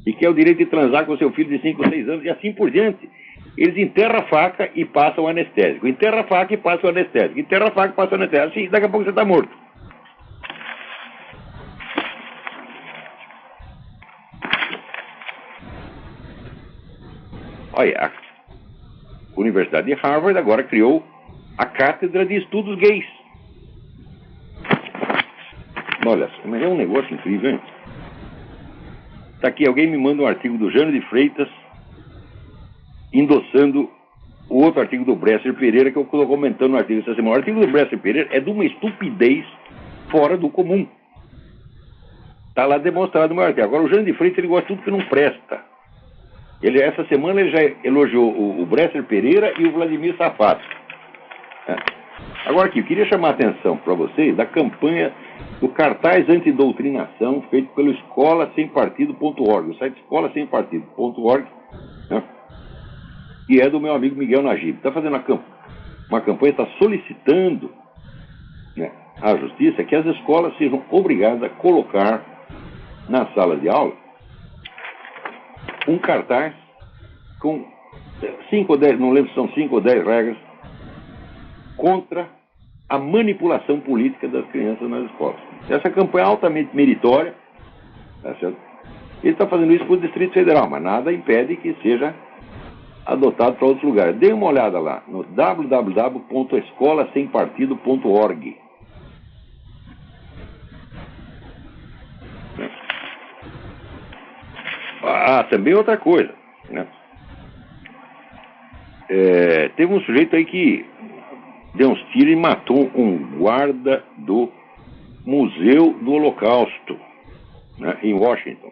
E quer o direito de transar com seu filho de 5 ou 6 anos, e assim por diante. Eles enterram a faca e passam o anestésico. Enterra a faca e passam o anestésico. Enterra a faca e passam o anestésico. Assim, daqui a pouco você está morto. Olha, a Universidade de Harvard agora criou a Cátedra de Estudos Gays. Olha, mas é um negócio incrível, hein? Está aqui, alguém me manda um artigo do Jânio de Freitas endossando o outro artigo do Bresser Pereira que eu estou comentando no artigo essa semana. O artigo do Bresser Pereira é de uma estupidez fora do comum. Está lá demonstrado no meu artigo. Agora, o Jânio de Freitas, ele gosta de tudo que não presta. Essa semana ele já elogiou o Bresser Pereira e o Vladimir Safato. Agora aqui, eu queria chamar a atenção para vocês da campanha do cartaz antidoutrinação feito pelo escolasempartido.org, o site escolasempartido.org, né, que é do meu amigo Miguel Najib. Está fazendo uma campanha, está solicitando, né, à justiça que as escolas sejam obrigadas a colocar na sala de aula um cartaz com 5 ou 10, não lembro se são 5 ou 10 regras contra a manipulação política das crianças nas escolas. Essa campanha é altamente meritória, tá certo? Ele está fazendo isso para o Distrito Federal, mas nada impede que seja adotado para outros lugares. Dê uma olhada lá no www.escolasempartido.org. Também outra coisa, né? Teve um sujeito aí que deu uns tiros e matou um guarda do Museu do Holocausto, né, em Washington.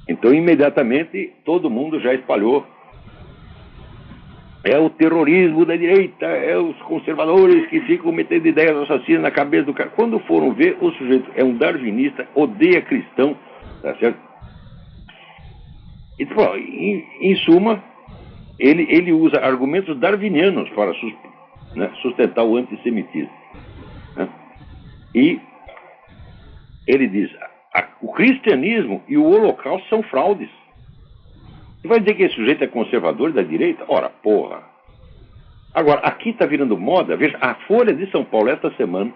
Então, imediatamente, todo mundo já espalhou. É o terrorismo da direita, é os conservadores que ficam metendo ideias assassinas na cabeça do cara. Quando foram ver, o sujeito é um darwinista, odeia cristão, tá certo? Então, em suma, ele usa argumentos darwinianos para sustentar o antissemitismo. Né? E ele diz, o cristianismo e o holocausto são fraudes. Você vai dizer que esse sujeito é conservador da direita? Ora, porra. Agora, aqui está virando moda, veja, a Folha de São Paulo, esta semana,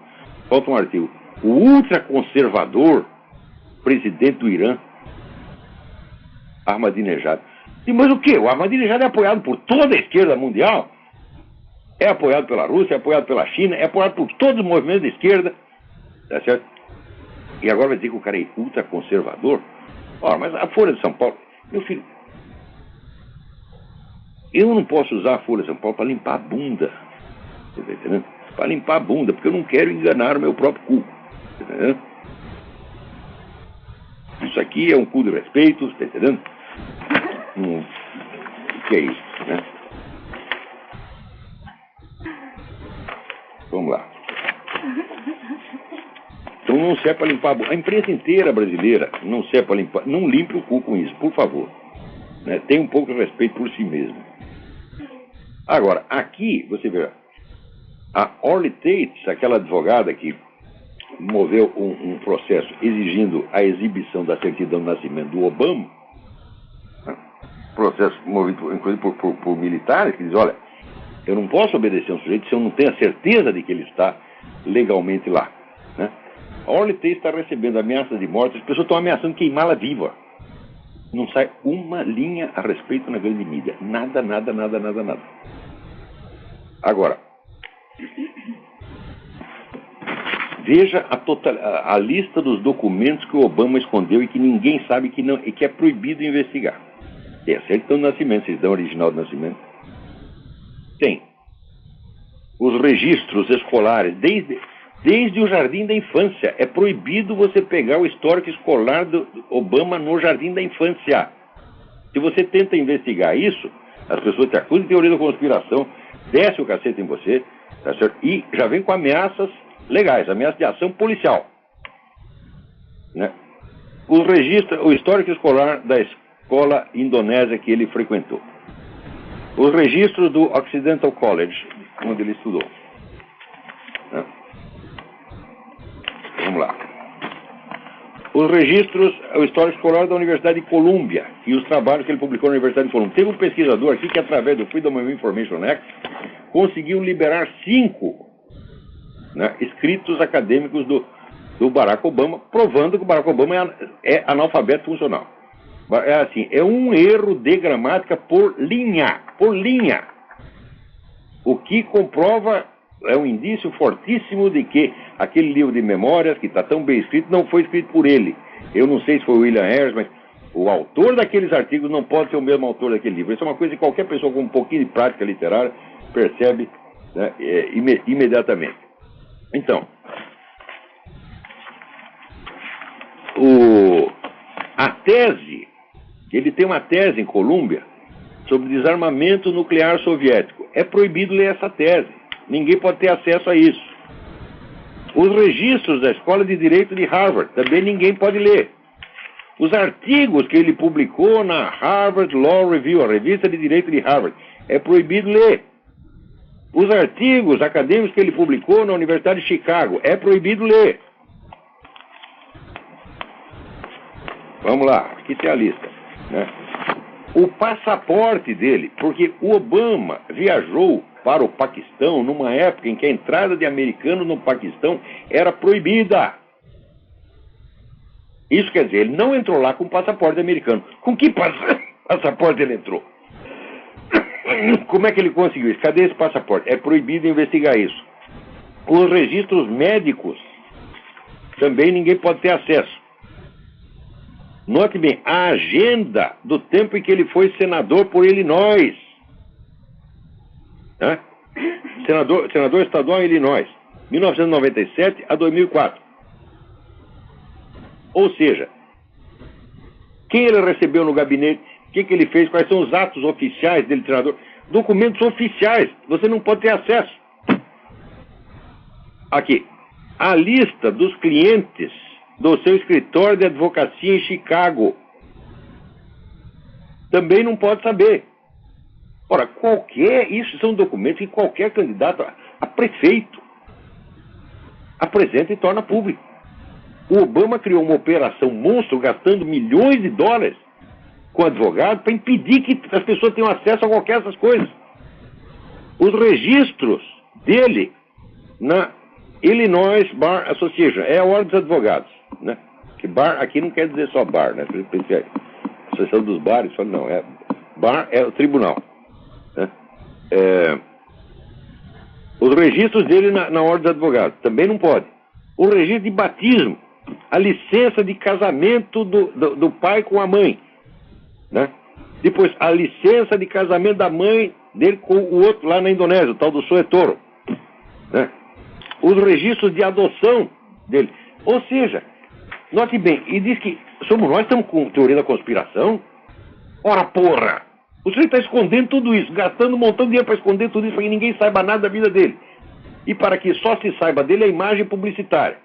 falta um artigo, o ultraconservador presidente do Irã, Ahmadinejad. Mas o quê? O Ahmadinejad é apoiado por toda a esquerda mundial? É apoiado pela Rússia, é apoiado pela China, é apoiado por todos os movimentos de esquerda. Tá certo? E agora vai dizer que o cara é ultraconservador? Ora, mas a Folha de São Paulo... Meu filho, eu não posso usar a Folha de São Paulo para limpar a bunda. Você tá entendendo? Para limpar a bunda, porque eu não quero enganar o meu próprio cu. Tá entendendo? Isso aqui é um cu de respeito, tá entendendo? O que é isso, né? Vamos lá. Então não serve para limpar a bunda. A imprensa inteira brasileira não serve para limpar. Não limpe o cu com isso, por favor. Né? Tenha um pouco de respeito por si mesmo. Agora, aqui, você vê, a Orly Tate, aquela advogada que moveu um processo exigindo a exibição da certidão de nascimento do Obama, né? Processo movido, inclusive, por militares, que dizem, olha, eu não posso obedecer um sujeito se eu não tenho a certeza de que ele está legalmente lá, né? A Orly Tate está recebendo ameaças de morte, as pessoas estão ameaçando queimá-la viva. Não sai uma linha a respeito na grande mídia. Nada, nada, nada, nada, nada. Agora, veja a lista dos documentos que o Obama escondeu e que ninguém sabe e que é proibido investigar. Tem a certidão de nascimento, certidão original de nascimento. Tem os registros escolares, desde o jardim da infância. É proibido você pegar o histórico escolar do Obama no jardim da infância. Se você tenta investigar isso, as pessoas te acusam de teoria da conspiração, desce o cacete em você, tá certo? E já vem com ameaças legais, ameaças de ação policial, né? O histórico escolar da escola indonésia que ele frequentou. Os registros do Occidental College, onde ele estudou, né? Vamos lá. Os registros, o histórico escolar da Universidade de Colômbia e os trabalhos que ele publicou na Universidade de Colômbia. Teve um pesquisador aqui que, através do Freedom of Information Act, conseguiu liberar 5, né, escritos acadêmicos do Barack Obama, provando que o Barack Obama é analfabeto funcional. É assim, é um erro de gramática por linha. O que comprova, é um indício fortíssimo de que aquele livro de memórias, que está tão bem escrito, não foi escrito por ele. Eu não sei se foi o William Harris, mas o autor daqueles artigos não pode ser o mesmo autor daquele livro. Isso é uma coisa que qualquer pessoa com um pouquinho de prática literária percebe, né, imediatamente. Então, a tese, ele tem uma tese em Colômbia sobre desarmamento nuclear soviético. É proibido ler essa tese. Ninguém pode ter acesso a isso. Os registros da Escola de Direito de Harvard, também ninguém pode ler. Os artigos que ele publicou na Harvard Law Review, a revista de direito de Harvard, é proibido ler. Os artigos acadêmicos que ele publicou na Universidade de Chicago, é proibido ler. Vamos lá, aqui tem a lista, né? O passaporte dele, porque o Obama viajou para o Paquistão numa época em que a entrada de americanos no Paquistão era proibida. Isso quer dizer, ele não entrou lá com passaporte americano. Com que passaporte ele entrou? Como é que ele conseguiu isso? Cadê esse passaporte? É proibido investigar isso. Os registros médicos também ninguém pode ter acesso. Note bem, a agenda do tempo em que ele foi senador por Illinois. Né? Senador estadual em Illinois, 1997 a 2004. Ou seja, quem ele recebeu no gabinete, o que ele fez, quais são os atos oficiais dele, senador, documentos oficiais, você não pode ter acesso. Aqui, a lista dos clientes do seu escritório de advocacia em Chicago. Também não pode saber. Ora, isso são documentos que qualquer candidato a prefeito apresenta e torna público. O Obama criou uma operação monstro, gastando milhões de dólares com advogado para impedir que as pessoas tenham acesso a qualquer dessas coisas. Os registros dele na Illinois Bar Association, é a ordem dos advogados, né? Que bar aqui não quer dizer só bar, né? A Associação dos Bares, não, bar é o tribunal, né? Os registros dele na ordem dos advogados, também não pode. O registro de batismo, a licença de casamento do pai com a mãe, né? Depois, a licença de casamento da mãe dele com o outro lá na Indonésia, o tal do Soetoro, né? Os registros de adoção dele. Ou seja, note bem, e diz que nós estamos com teoria da conspiração? Ora, porra! O senhor está escondendo tudo isso, gastando um montão de dinheiro para esconder tudo isso, para que ninguém saiba nada da vida dele. E para que só se saiba dele a imagem publicitária.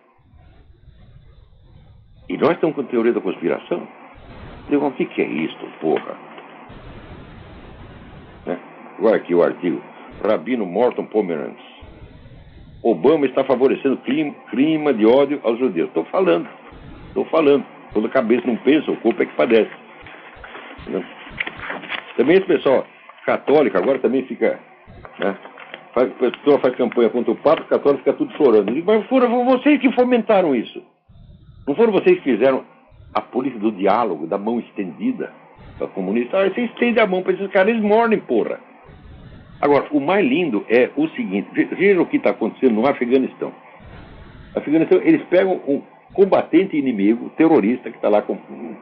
E nós estamos com teoria da conspiração? O que é isso, porra? Né? Agora aqui o artigo. Rabino Morton Pomeranz. Obama está favorecendo clima de ódio aos judeus. Estou falando. Toda cabeça não pensa, o corpo é que padece. Entendeu? Também esse pessoal católico agora também fica... Né? A pessoa faz campanha contra o Papa, o católico fica tudo chorando. Mas foram vocês que fomentaram isso. Não foram vocês que fizeram a política do diálogo, da mão estendida para comunista. Você estende a mão para esses caras, eles morrem, porra. Agora, o mais lindo é o seguinte, veja o que está acontecendo no Afeganistão. Eles pegam um combatente inimigo, terrorista, que está lá com um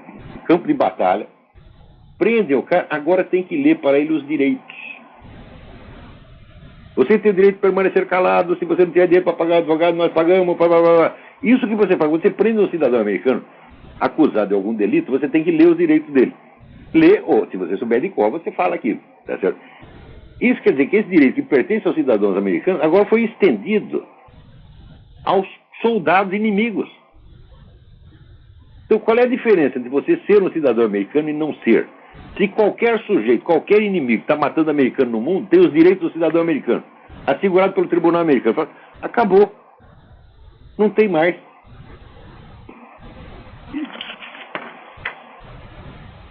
campo de batalha, prendem o cara, agora tem que ler para ele os direitos. Você tem o direito de permanecer calado, se você não tiver dinheiro para pagar advogado, nós pagamos, blá, blá, blá. Isso que você faz, você prende um cidadão americano acusado de algum delito, você tem que ler os direitos dele. Lê, ou se você souber de qual, você fala aquilo, tá certo? Isso quer dizer que esse direito que pertence aos cidadãos americanos agora foi estendido aos soldados inimigos. Então, qual é a diferença entre você ser um cidadão americano e não ser? Se qualquer sujeito, qualquer inimigo que está matando americano no mundo, tem os direitos do cidadão americano, assegurado pelo tribunal americano, acabou. Não tem mais.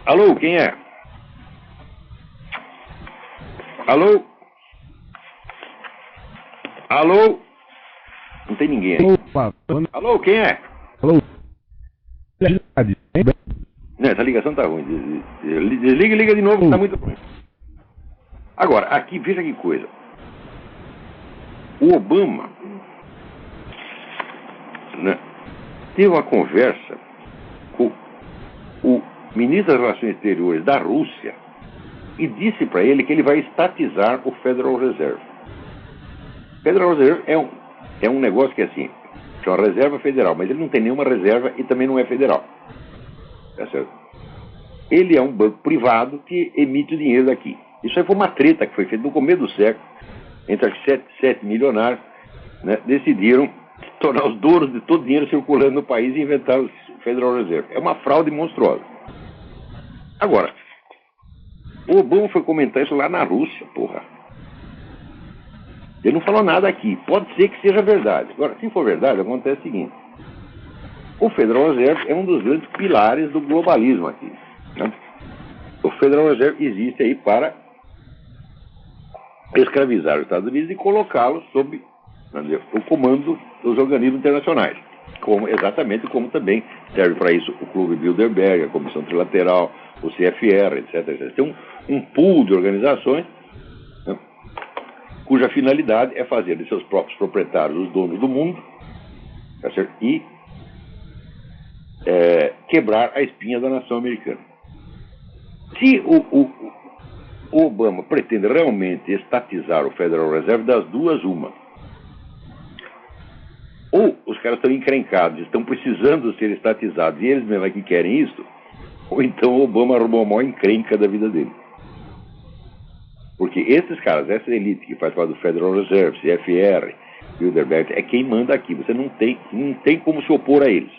Alô, quem é? Alô? Alô? Não tem ninguém aí. Opa, Alô, quem é? alô? Não, essa ligação tá ruim. Desliga e liga de novo, tá muito ruim. Agora, aqui, veja que coisa. O Obama, né, teve uma conversa com o ministro das Relações Exteriores da Rússia e disse para ele que ele vai estatizar o Federal Reserve. Federal Reserve é um negócio que é assim, chama reserva federal, mas ele não tem nenhuma reserva e também não é federal. Tá certo? Ele é um banco privado que emite o dinheiro daqui. Isso aí foi uma treta que foi feita no começo do século, entre as sete milionários, né, decidiram tornar os donos de todo o dinheiro circulando no país e inventar o Federal Reserve. É uma fraude monstruosa. Agora, o Obama foi comentar isso lá na Rússia, porra. Ele não falou nada aqui. Pode ser que seja verdade. Agora, se for verdade, acontece o seguinte. O Federal Reserve é um dos grandes pilares do globalismo aqui. Né? O Federal Reserve existe aí para escravizar os Estados Unidos e colocá-los sob o comando dos organismos internacionais. Exatamente como também serve para isso o Clube Bilderberg, a Comissão Trilateral, o CFR, etc. Tem um pool de organizações, né, cuja finalidade é fazer de seus próprios proprietários os donos do mundo, tá certo? E quebrar a espinha da nação americana. Se o Obama pretende realmente estatizar o Federal Reserve, das duas, uma. Ou os caras estão encrencados, estão precisando ser estatizados, e eles mesmo é que querem isso, ou então o Obama arrumou a maior encrenca da vida dele. Porque esses caras, essa elite que faz parte do Federal Reserve, CFR, Bilderberg, é quem manda aqui. Você não tem como se opor a eles.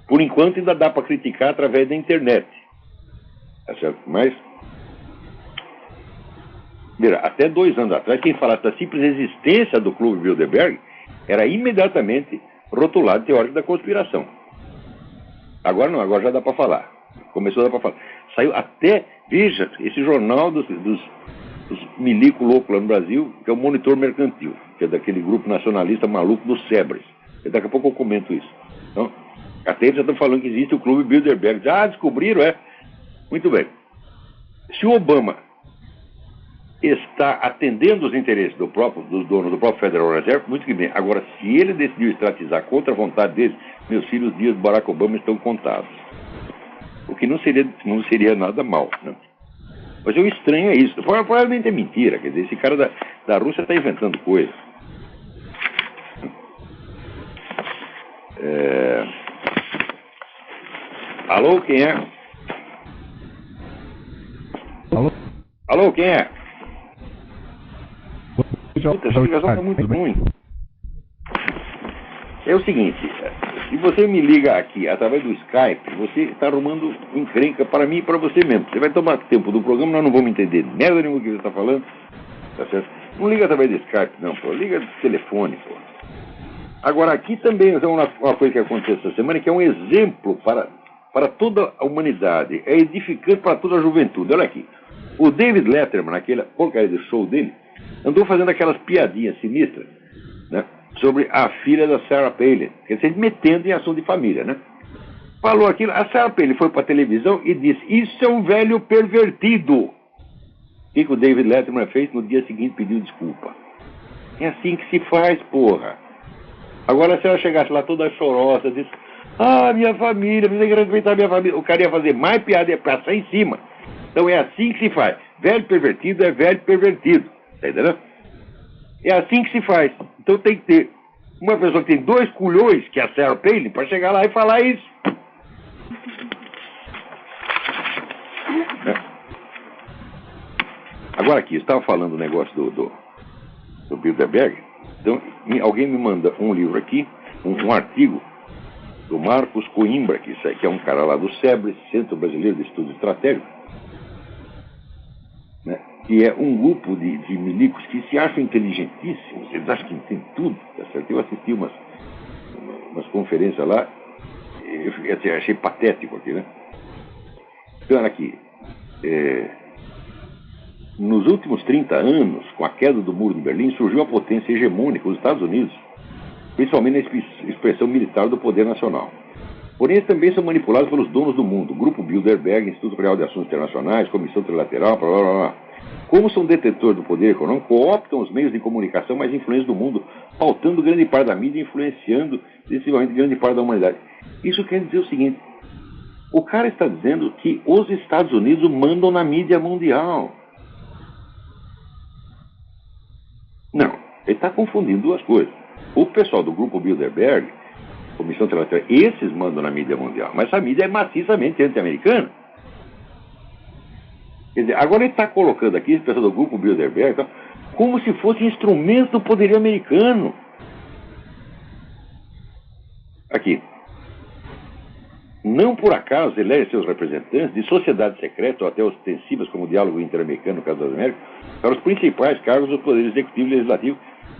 Por enquanto ainda dá para criticar através da internet. Tá certo? Mas, até 2 anos atrás, quem falasse da simples existência do Clube Bilderberg era imediatamente rotulado teórico da conspiração. Agora não, agora já dá para falar. Começou a dar para falar. Saiu até, veja, esse jornal dos milico louco lá no Brasil, que é o Monitor Mercantil, que é daquele grupo nacionalista maluco dos Sebres. E daqui a pouco eu comento isso. Então, até eles já estão falando que existe o Clube Bilderberg. Descobriram, Muito bem. Se o Obama está atendendo os interesses dos donos do próprio Federal Reserve, muito que bem. Agora, se ele decidiu estatizar contra a vontade deles, meus filhos, os dias do Barack Obama estão contados. O que não seria nada mal, né? Mas o estranho é isso. Provavelmente é mentira. Quer dizer, esse cara da Rússia está inventando coisas. Alô, quem é? Alô? Alô, quem é? Puta, essa ligação está muito ruim. É o seguinte, se você me liga aqui através do Skype, você está arrumando encrenca para mim e para você mesmo. Você vai tomar tempo do programa, nós não vamos entender merda nenhuma que você está falando. tá certo? Não liga através de Skype, não, pô. Liga de telefone, pô. Agora, aqui também é uma coisa que aconteceu essa semana, que é um exemplo para toda a humanidade. É edificante para toda a juventude. Olha aqui. O David Letterman, naquela porcaria do show dele, andou fazendo aquelas piadinhas sinistras, né, sobre a filha da Sarah Palin. Quer dizer, metendo em assunto de família, né? Falou aquilo. A Sarah Palin foi para a televisão e disse: isso é um velho pervertido. O que o David Letterman fez? No dia seguinte pediu desculpa. É assim que se faz, porra. Agora, se ela chegasse lá toda chorosa, disse: ah, minha família, precisa respeitar minha família. O cara ia fazer mais piada, ia passar em cima. Então é assim que se faz. Velho pervertido é velho pervertido. Tá entendendo? É assim que se faz. Então tem que ter uma pessoa que tem 2 culhões, que é a Sarah Palin, para chegar lá e falar isso. Agora aqui, eu estava falando do negócio do Bilderberg. Então, alguém me manda um livro aqui, um artigo do Marcos Coimbra, que é um cara lá do SEBRE, Centro Brasileiro de Estudos Estratégicos, né, que é um grupo de milicos que se acham inteligentíssimos, eles acham que entendem tudo, tá certo? Eu assisti umas conferências lá, eu achei patético aqui, né? Então, olha aqui, nos últimos 30 anos, com a queda do Muro de Berlim, surgiu a potência hegemônica, os Estados Unidos, principalmente na expressão militar do poder nacional. Porém, eles também são manipulados pelos donos do mundo, Grupo Bilderberg, Instituto Real de Assuntos Internacionais, Comissão Trilateral, blá, blá, blá. Como são detentores do poder econômico, cooptam os meios de comunicação mais influentes do mundo, pautando grande parte da mídia e influenciando decisivamente grande parte da humanidade. Isso quer dizer o seguinte: o cara está dizendo que os Estados Unidos mandam na mídia mundial. Não, ele está confundindo duas coisas. O pessoal do Grupo Bilderberg, Comissão Trilateral, esses mandam na mídia mundial, mas a mídia é maciçamente anti-americana. Quer dizer, agora ele está colocando aqui, esse pessoal do Grupo Bilderberg, então, como se fosse instrumento do poderio americano. Aqui. Não por acaso elege seus representantes de sociedades secretas ou até ostensivas como o diálogo interamericano no caso das Américas para os principais cargos do poder executivo e legislativo,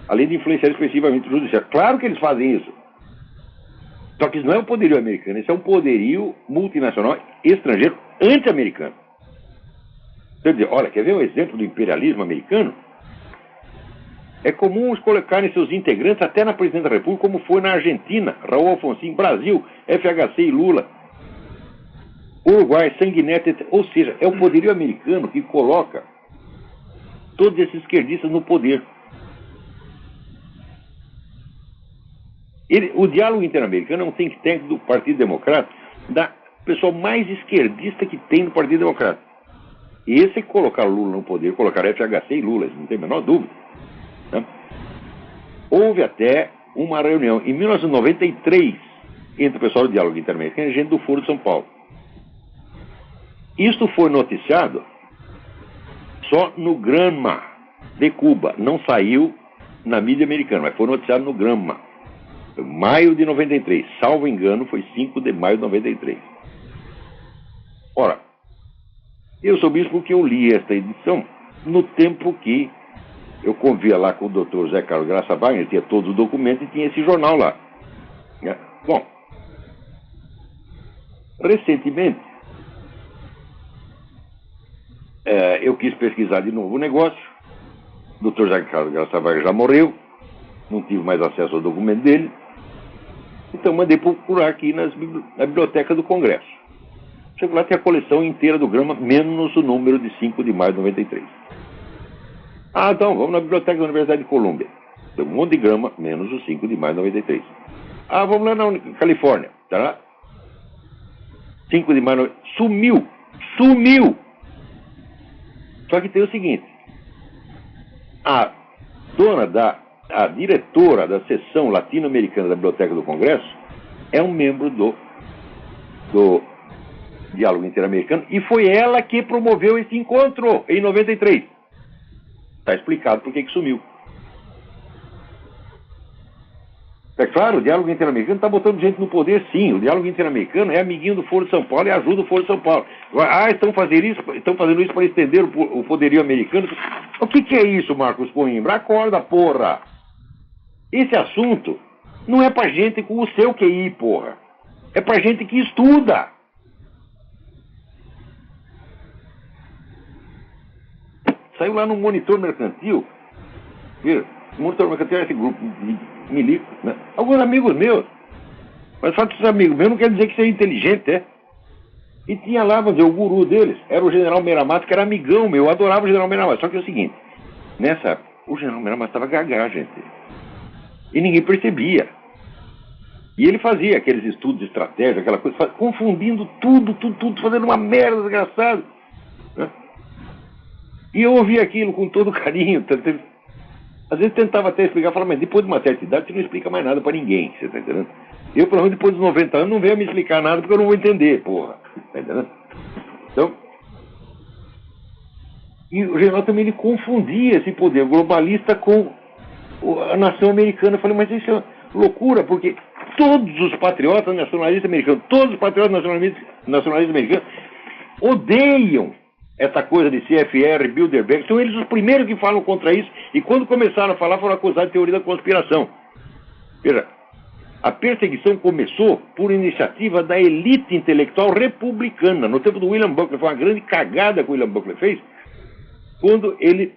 além de influenciar expressivamente o judiciário. Claro que eles fazem isso. Só que isso não é um poderio americano, isso é um poderio multinacional estrangeiro anti-americano. Quer dizer, olha, quer ver um exemplo do imperialismo americano? É comum os colocarem seus integrantes até na presidência da República, como foi na Argentina, Raul Alfonsín, Brasil, FHC e Lula, Uruguai, Sanguinetti, ou seja, é o poderio americano que coloca todos esses esquerdistas no poder. O diálogo interamericano é um think tank do Partido Democrata, da pessoa mais esquerdista que tem no Partido Democrata. E esse é que colocar Lula no poder, colocar FHC e Lula, não tem a menor dúvida. Né? Houve até uma reunião em 1993 entre o pessoal do diálogo interamericano e gente do Foro de São Paulo. Isto foi noticiado só no Granma de Cuba, não saiu na mídia americana, mas foi noticiado no Granma, maio de 93, salvo engano, foi 5 de maio de 93. Ora, eu soube isso porque eu li esta edição no tempo que eu convia lá com o Dr. José Carlos Graça Wagner, tinha todos os documentos e tinha esse jornal lá. Bom, recentemente, eu quis pesquisar de novo o negócio. O Dr. José Carlos Graça Wagner já morreu, não tive mais acesso ao documento dele, então mandei procurar aqui na biblioteca do Congresso. Chego lá, tem a coleção inteira do Granma, menos o número de 5 de maio de 93. Ah, então, vamos na biblioteca da Universidade de Colômbia. Tem um monte de Granma, menos o 5 de maio de 93. Ah, vamos lá na Califórnia. Tá lá? 5 de maio de 93. Sumiu! Sumiu! Só que tem o seguinte. A diretora da seção latino-americana da Biblioteca do Congresso é um membro do Diálogo Interamericano e foi ela que promoveu esse encontro em 93. Está explicado por que sumiu. É claro, o diálogo interamericano está botando gente no poder, sim. O diálogo interamericano é amiguinho do Foro de São Paulo e ajuda o Foro de São Paulo. Estão fazendo isso para estender o poderio americano. O que é isso, Marcos Coimbra? Acorda, porra! Esse assunto não é para gente com o seu QI, porra. É para gente que estuda. Saiu lá no Monitor Mercantil. Viu? O Monitor Mercantil é esse grupo de milico, né? Alguns amigos meus. Mas só que esses amigos meus não quer dizer que você é inteligente, é? E tinha lá, vamos dizer, o guru deles era o General Meramato, que era amigão meu. Eu adorava o General Meramato. Só que é o seguinte, nessa época, o General Meramato estava gagá, gente. E ninguém percebia. E ele fazia aqueles estudos de estratégia, aquela coisa, confundindo tudo, fazendo uma merda desgraçada. Né? E eu ouvia aquilo com todo carinho. Às vezes tentava até explicar, falava, mas depois de uma certa idade você não explica mais nada pra ninguém, você tá entendendo? Eu, pelo menos, depois dos 90 anos, não venho me explicar nada porque eu não vou entender, porra. Tá entendendo? Então, e o general também ele confundia esse poder globalista com a nação americana. Eu falei, mas isso é loucura, porque todos os patriotas nacionalistas americanos, todos os patriotas nacionalistas americanos odeiam essa coisa de CFR, Bilderberg. São eles os primeiros que falam contra isso, e quando começaram a falar, foram acusados de teoria da conspiração. Veja, a perseguição começou por iniciativa da elite intelectual republicana. No tempo do William Buckley, foi uma grande cagada que o William Buckley fez, quando ele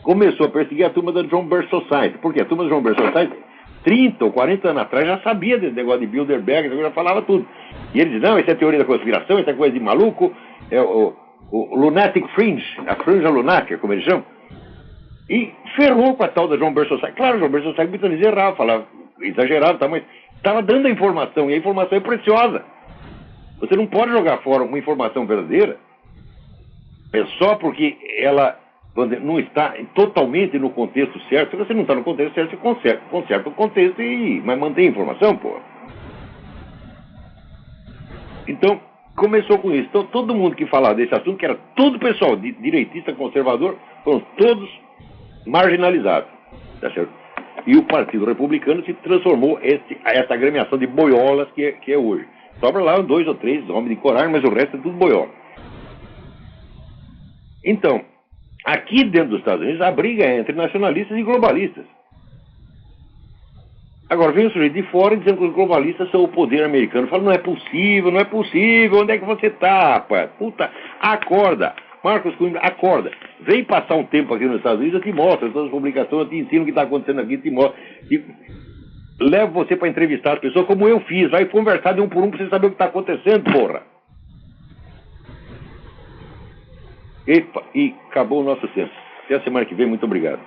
começou a perseguir a turma da John Birch Society. Porque a turma da John Birch Society, 30 ou 40 anos atrás, já sabia desse negócio de Bilderberg, já falava tudo. E ele dizia, não, isso é teoria da conspiração, isso é coisa de maluco, é o Lunatic Fringe, a franja lunática, como eles chamam. E ferrou com a tal da John Birch Society. Claro, a John Birch Society muitas vezes errava, falava, exagerava, tá, mas estava dando a informação, e a informação é preciosa. Você não pode jogar fora uma informação verdadeira só porque ela não está totalmente no contexto certo. Se você não está no contexto certo, você conserta o contexto, mas mantém a informação, pô. Então, começou com isso. Então, todo mundo que falava desse assunto, que era todo pessoal direitista, conservador, foram todos marginalizados. Tá certo? E o Partido Republicano se transformou essa agremiação de boiolas que é hoje. Sobra lá 2 ou 3 homens de coragem, mas o resto é tudo boiola. Então, aqui dentro dos Estados Unidos, a briga é entre nacionalistas e globalistas. Agora, vem o sujeito de fora dizendo que os globalistas são o poder americano. Fala, não é possível, onde é que você tá, rapaz? Puta, acorda. Marcos Coimbra, acorda. Vem passar um tempo aqui nos Estados Unidos, eu te mostro todas as publicações, eu te ensino o que está acontecendo aqui, te mostro. E levo você para entrevistar as pessoas como eu fiz. Vai conversar de um por um para você saber o que está acontecendo, porra. Epa, e acabou o nosso tempo. Até a semana que vem, muito obrigado.